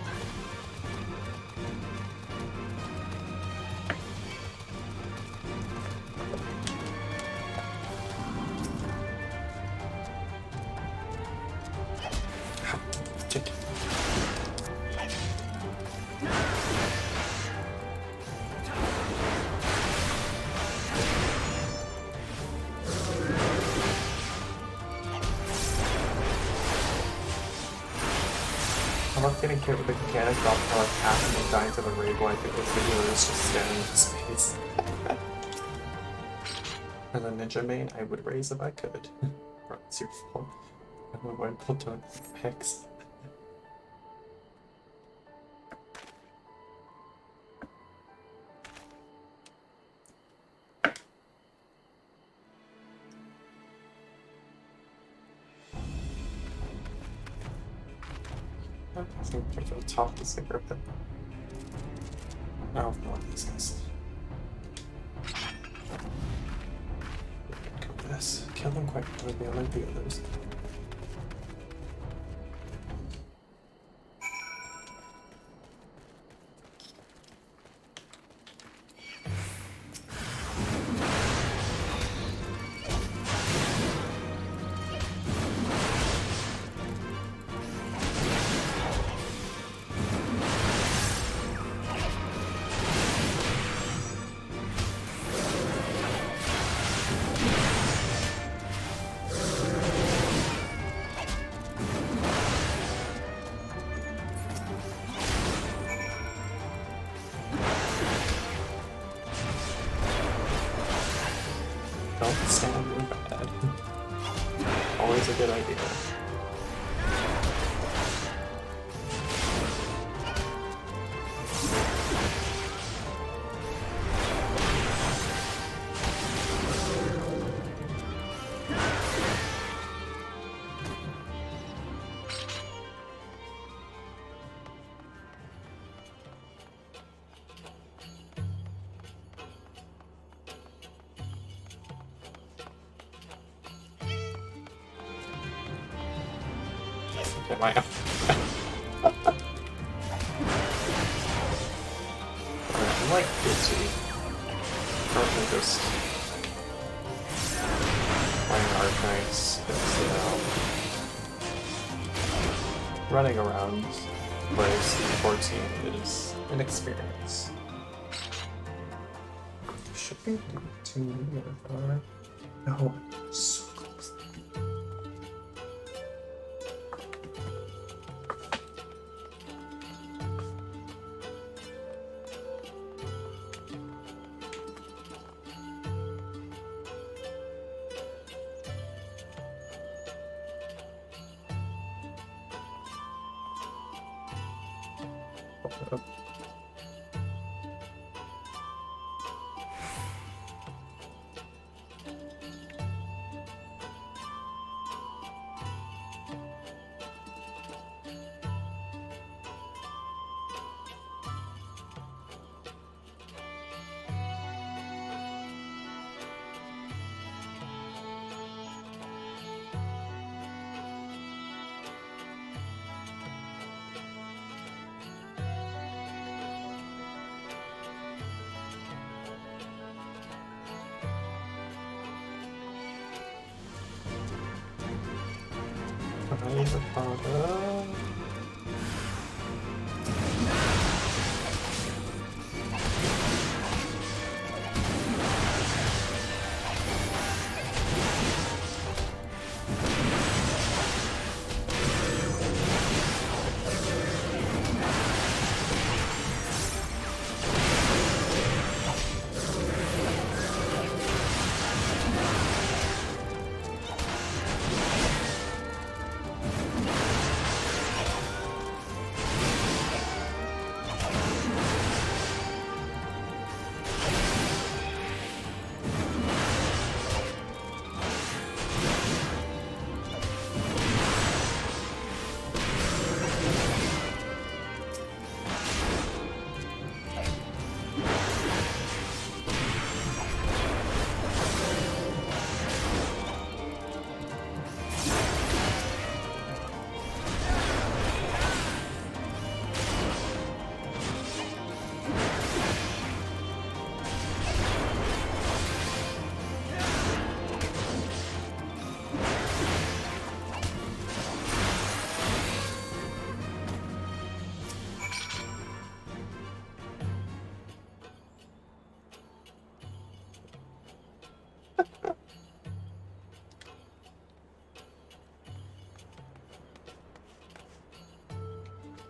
I love getting hit with the mechanic drop for like half and then dying to the raid wipe because the healer is just standing in space. For the ninja main, I would raise if I could. It's your fault. I don't know why people don't hex. I think we're to top the sticker, but I don't know what these guys. Cover this. Kill them quite quickly, unlike the others. Don't stand in bad. Always a good idea. Am I? I'm like busy. Currently just playing Archives, running around place 14 is an experience. Should be too far. No, so close.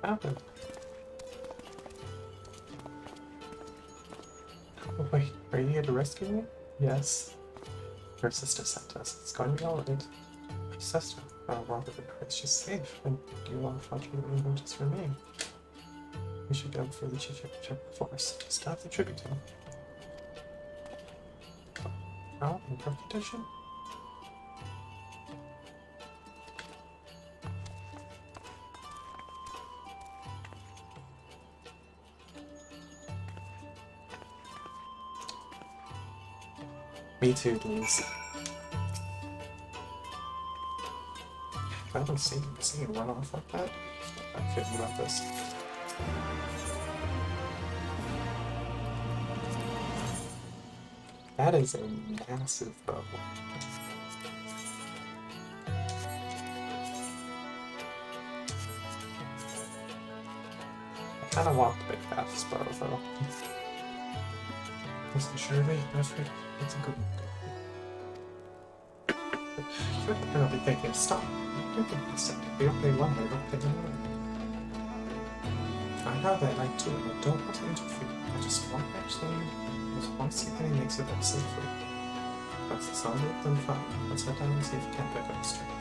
happened? Oh, wait, are you here to rescue me? Yes. Your sister sent us. It's going to be alright. Your sister? Oh, rather than her, she's safe, and you are fortunately noticed for me. We should go for the check force. Stop the tribute to him. Oh, in good condition? Me too, please. I haven't seen it run off like that. I'm kidding about this. That is a massive bow. I kinda want the big half bow though. Listen, Shirley, that's a good. You're gonna be thinking, stop. You're thinking, stop. We don't pay one way, don't pay another. I know that I do, and I don't want to interfere. I just want to actually, I just want to see that he makes it back safely. That's the sound of it, then fine. Let's head down and see if we can't pick up the street.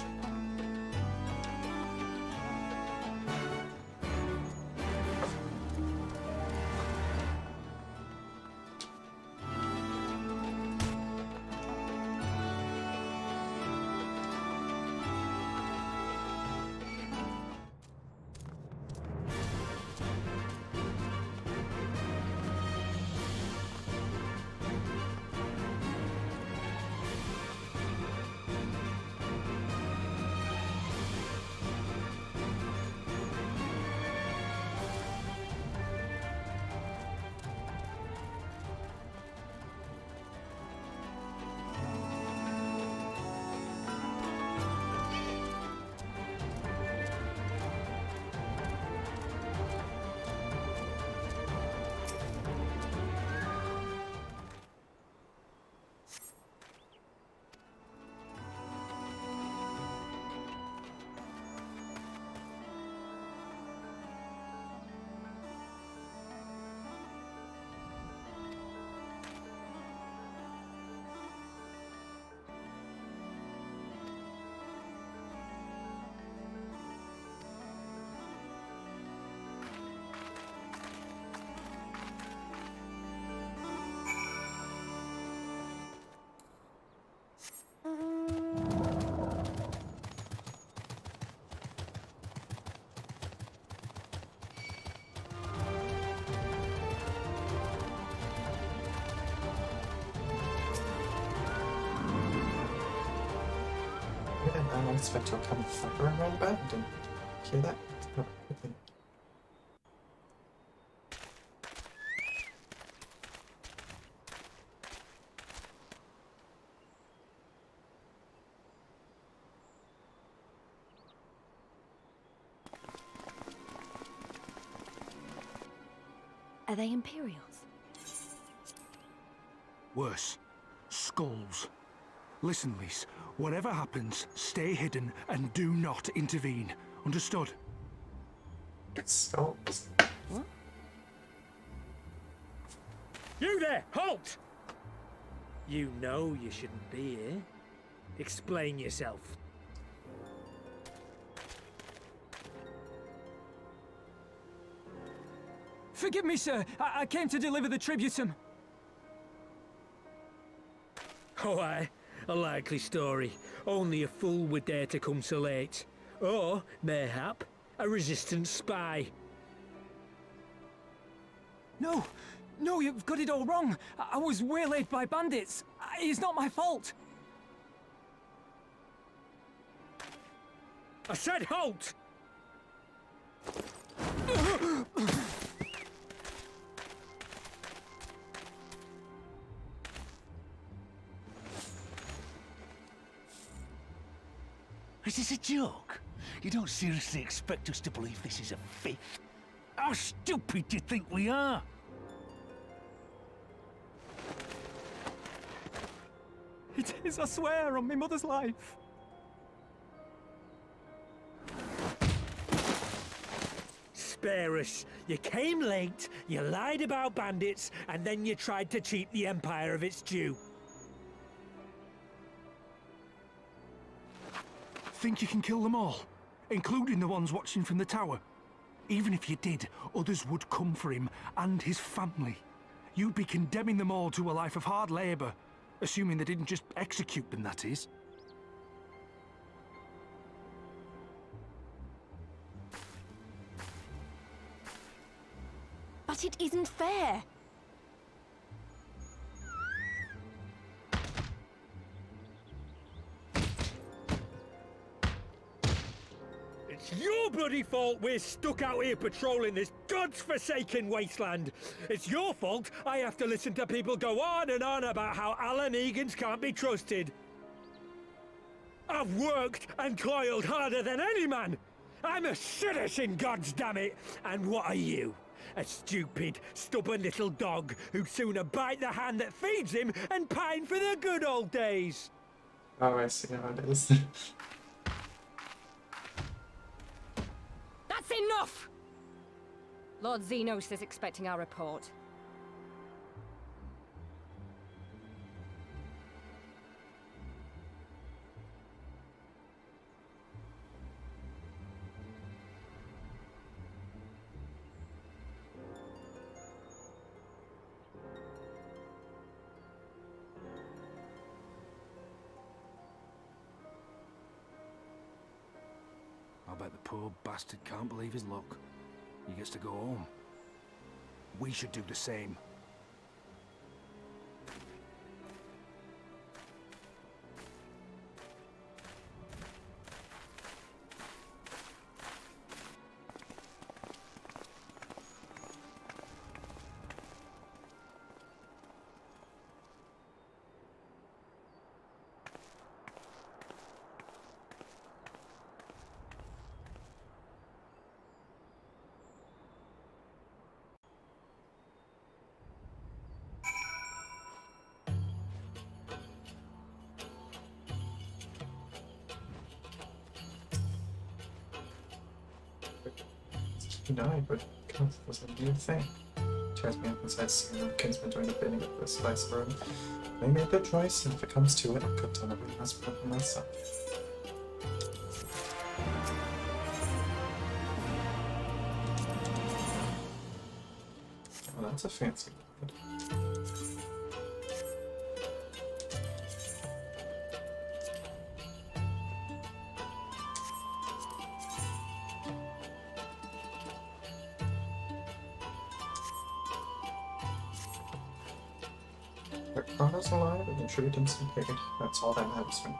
I don't expect you'll come fire around back. Didn't hear that? No, quickly. Are they Imperials? Worse. Skulls. Listen, Lise. Whatever happens, stay hidden and do not intervene. Understood? Skulls? What? You there! Halt! You know you shouldn't be here. Explain yourself. Forgive me, sir. I came to deliver the tributum. Oh, aye. A likely story. Only a fool would dare to come so late. Or, mayhap, a resistance spy. No, no, you've got it all wrong. I was waylaid by bandits. It's not my fault. I said halt! Is this a joke? You don't seriously expect us to believe this is a fake? How stupid do you think we are? It is, I swear, on my mother's life. spare us. You came late, you lied about bandits, and then you tried to cheat the Empire of its due. Think you can kill them all? Including the ones watching from the tower? Even if you did, others would come for him and his family. You'd be condemning them all to a life of hard labor. Assuming they didn't just execute them, that is. But it isn't fair. It's your bloody fault we're stuck out here patrolling this god's-forsaken wasteland. It's your fault I have to listen to people go on and on about how Alan Egans can't be trusted. I've worked and toiled harder than any man. I'm a citizen, goddammit. And what are you? A stupid, stubborn little dog who'd sooner bite the hand that feeds him and pine for the good old days. Oh, I see how it is. That's enough! Lord Xenos is expecting our report. I bet the poor bastard can't believe his luck. He gets to go home. We should do the same. He died, but Kenneth wasn't a new thing. Tears me up inside seeing my kinsman doing the bidding of this viceroy. I made a good choice, and if it comes to it, I'll put down every last one for myself. Oh, that's a fancy word. Chrono's alive and the Trudens paid. That's all that matters for me.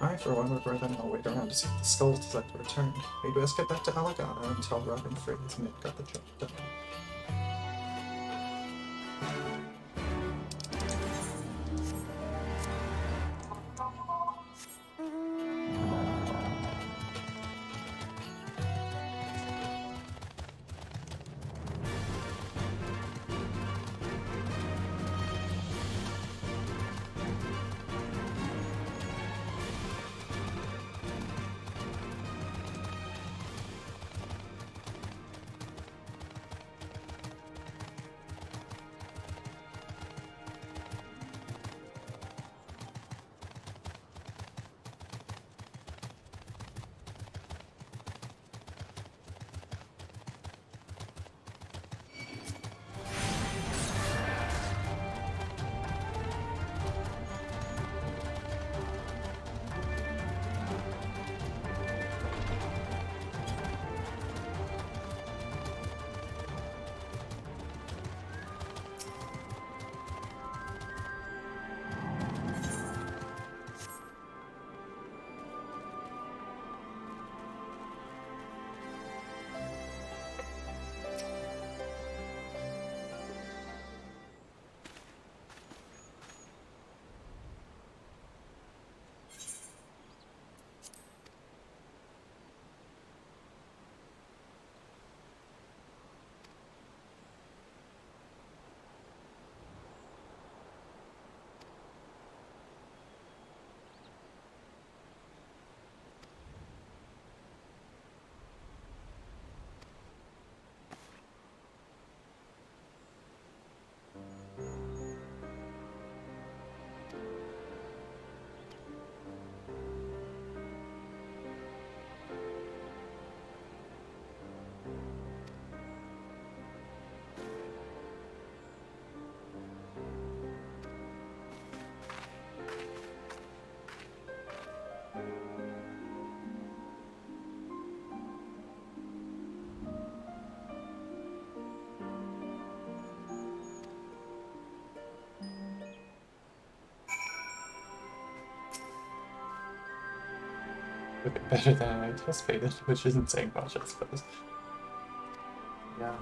I, for one, would rather not wait around to see if the skulls detector returned. We'd best get back to Alagana until Robin Freeze and got the job done. a bit better than I anticipated, which isn't saying much, I suppose. Yeah.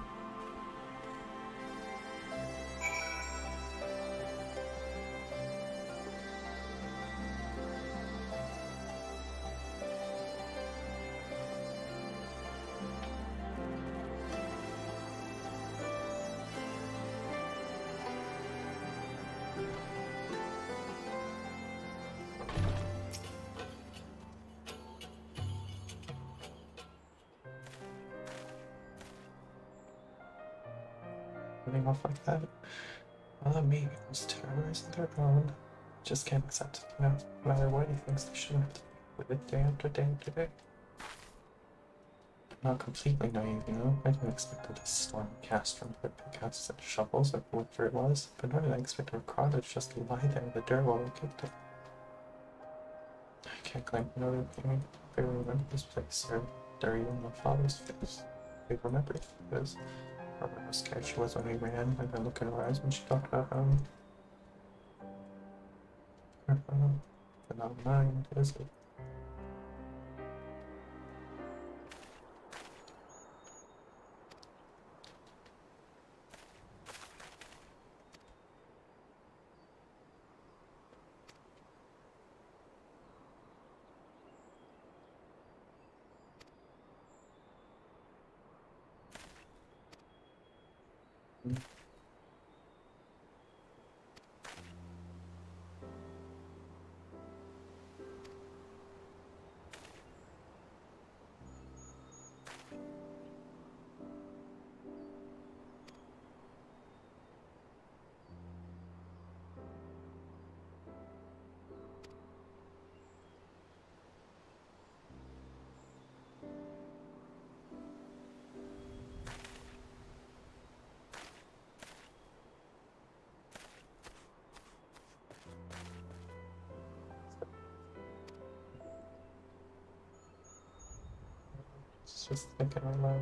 Running off like that. Well, me was terrorizing their own. Just can't accept it, no matter what he thinks they shouldn't have to live with it day after day after day. I'm not completely naive, you know. I didn't expect them to storm the cast from their pickaxes and shovels or whatever it was, but nor did I expect our cottage just to lie there in the dirt while we kicked it. I can't claim another thing. I remember this place, or there even my father's face. I remember it because I remember how scared she was when we ran, and then look in her eyes when she talked about but not mine, is it? Just thinking out loud.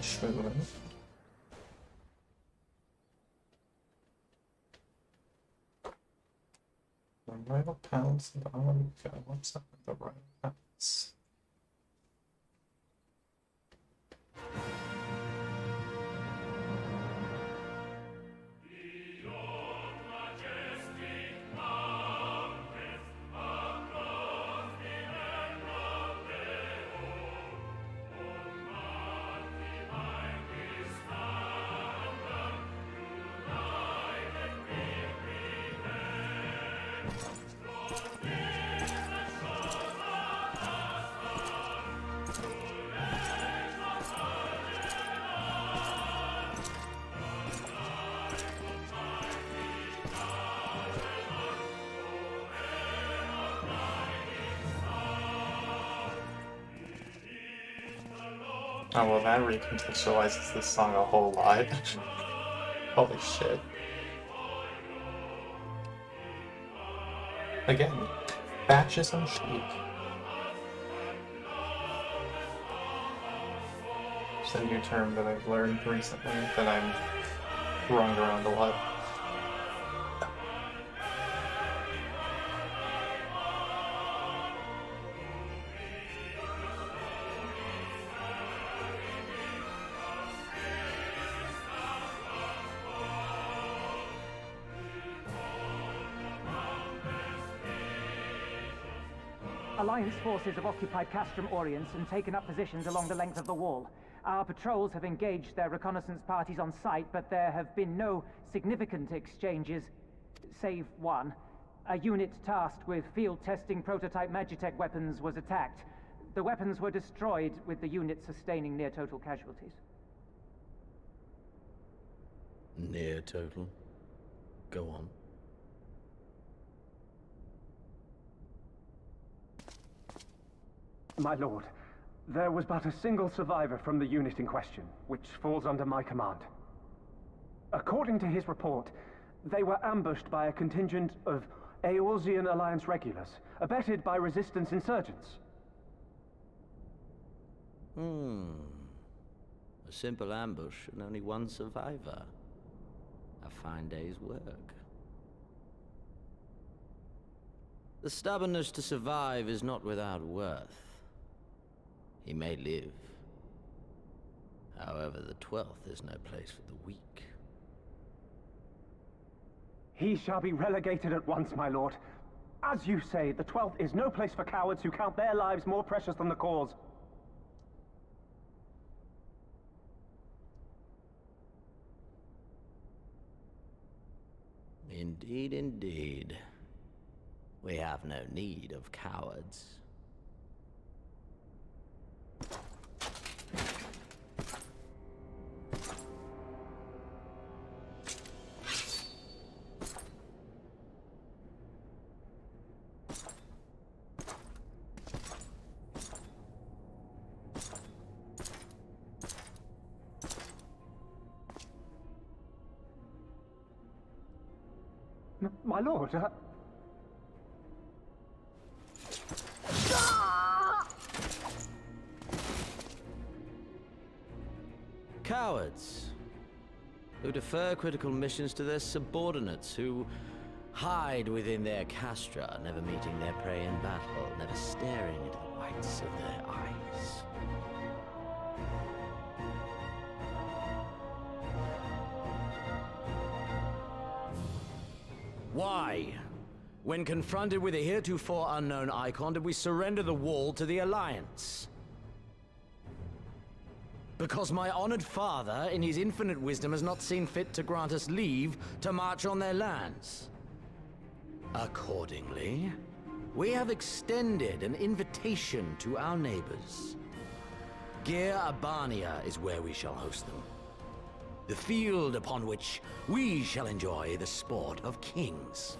Schmoovin'. The Royal Palace of Alameca. What's up with the Royal Palace? Oh well, that recontextualizes this song a whole lot. Holy shit. Again, fascism chic. It's a new term that I've learned recently that I'm throwing around a lot. Alliance forces have occupied Castrum Oriens and taken up positions along the length of the wall. Our patrols have engaged their reconnaissance parties on site, but there have been no significant exchanges, save one. A unit tasked with field testing prototype Magitech weapons was attacked. The weapons were destroyed, with the unit sustaining near-total casualties. Near total? Go on. My lord, there was but a single survivor from the unit in question, which falls under my command. According to his report, they were ambushed by a contingent of Eorzean Alliance regulars, abetted by resistance insurgents. A simple ambush and only one survivor. A fine day's work. The stubbornness to survive is not without worth. He may live. However, the 12th is no place for the weak. He shall be relegated at once, my lord. As you say, the 12th is no place for cowards who count their lives more precious than the cause. Indeed, indeed. We have no need of cowards. My lord, Cowards who defer critical missions to their subordinates, who hide within their castra, never meeting their prey in battle, never staring into the whites of their eyes. Why, when confronted with a heretofore unknown icon, did we surrender the wall to the Alliance? Because my honored father, in his infinite wisdom, has not seen fit to grant us leave to march on their lands. Accordingly, we have extended an invitation to our neighbors. Gyr Abania is where we shall host them. The field upon which we shall enjoy the sport of kings.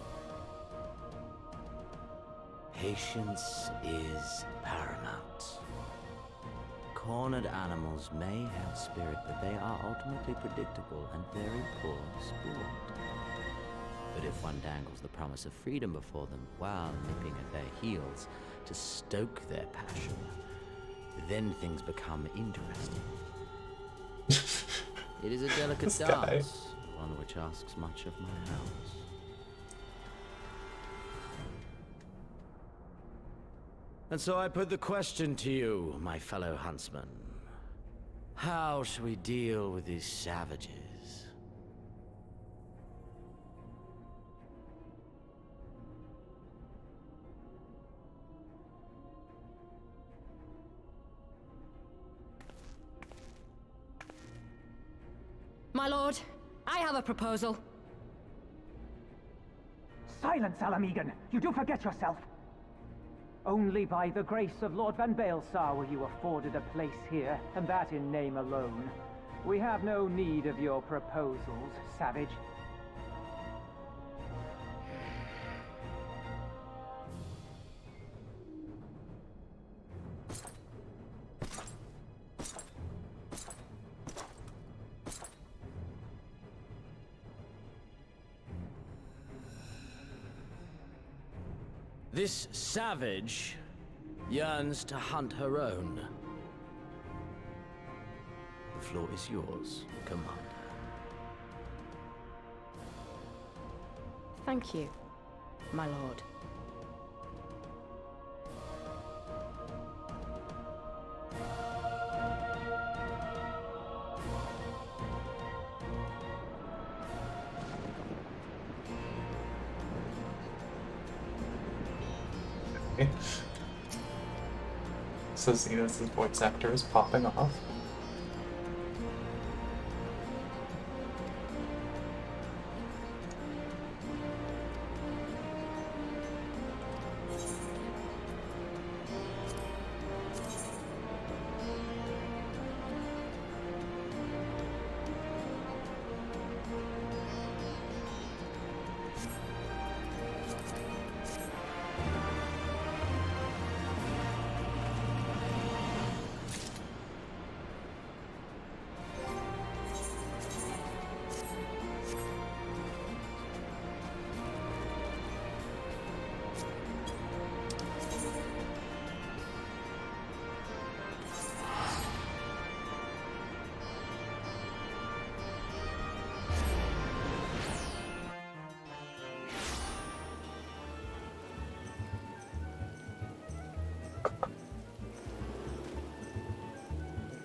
Patience is paramount. Cornered animals may have spirit, but they are ultimately predictable and very poor sport. But if one dangles the promise of freedom before them while nipping at their heels to stoke their passion, then things become interesting. It is a delicate This guy. dance, one which asks much of my house. And so I put the question to you, my fellow huntsman. How shall we deal with these savages? My lord, I have a proposal. Silence, Alamegan! You do forget yourself! Only by the grace of Lord Van Baelsar were you afforded a place here, and that in name alone. We have no need of your proposals, savage. This savage yearns to hunt her own. The floor is yours, Commander. Thank you, my lord. So Zenith's voice actor is popping off.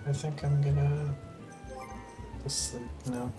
I think I'm gonna go sleep now.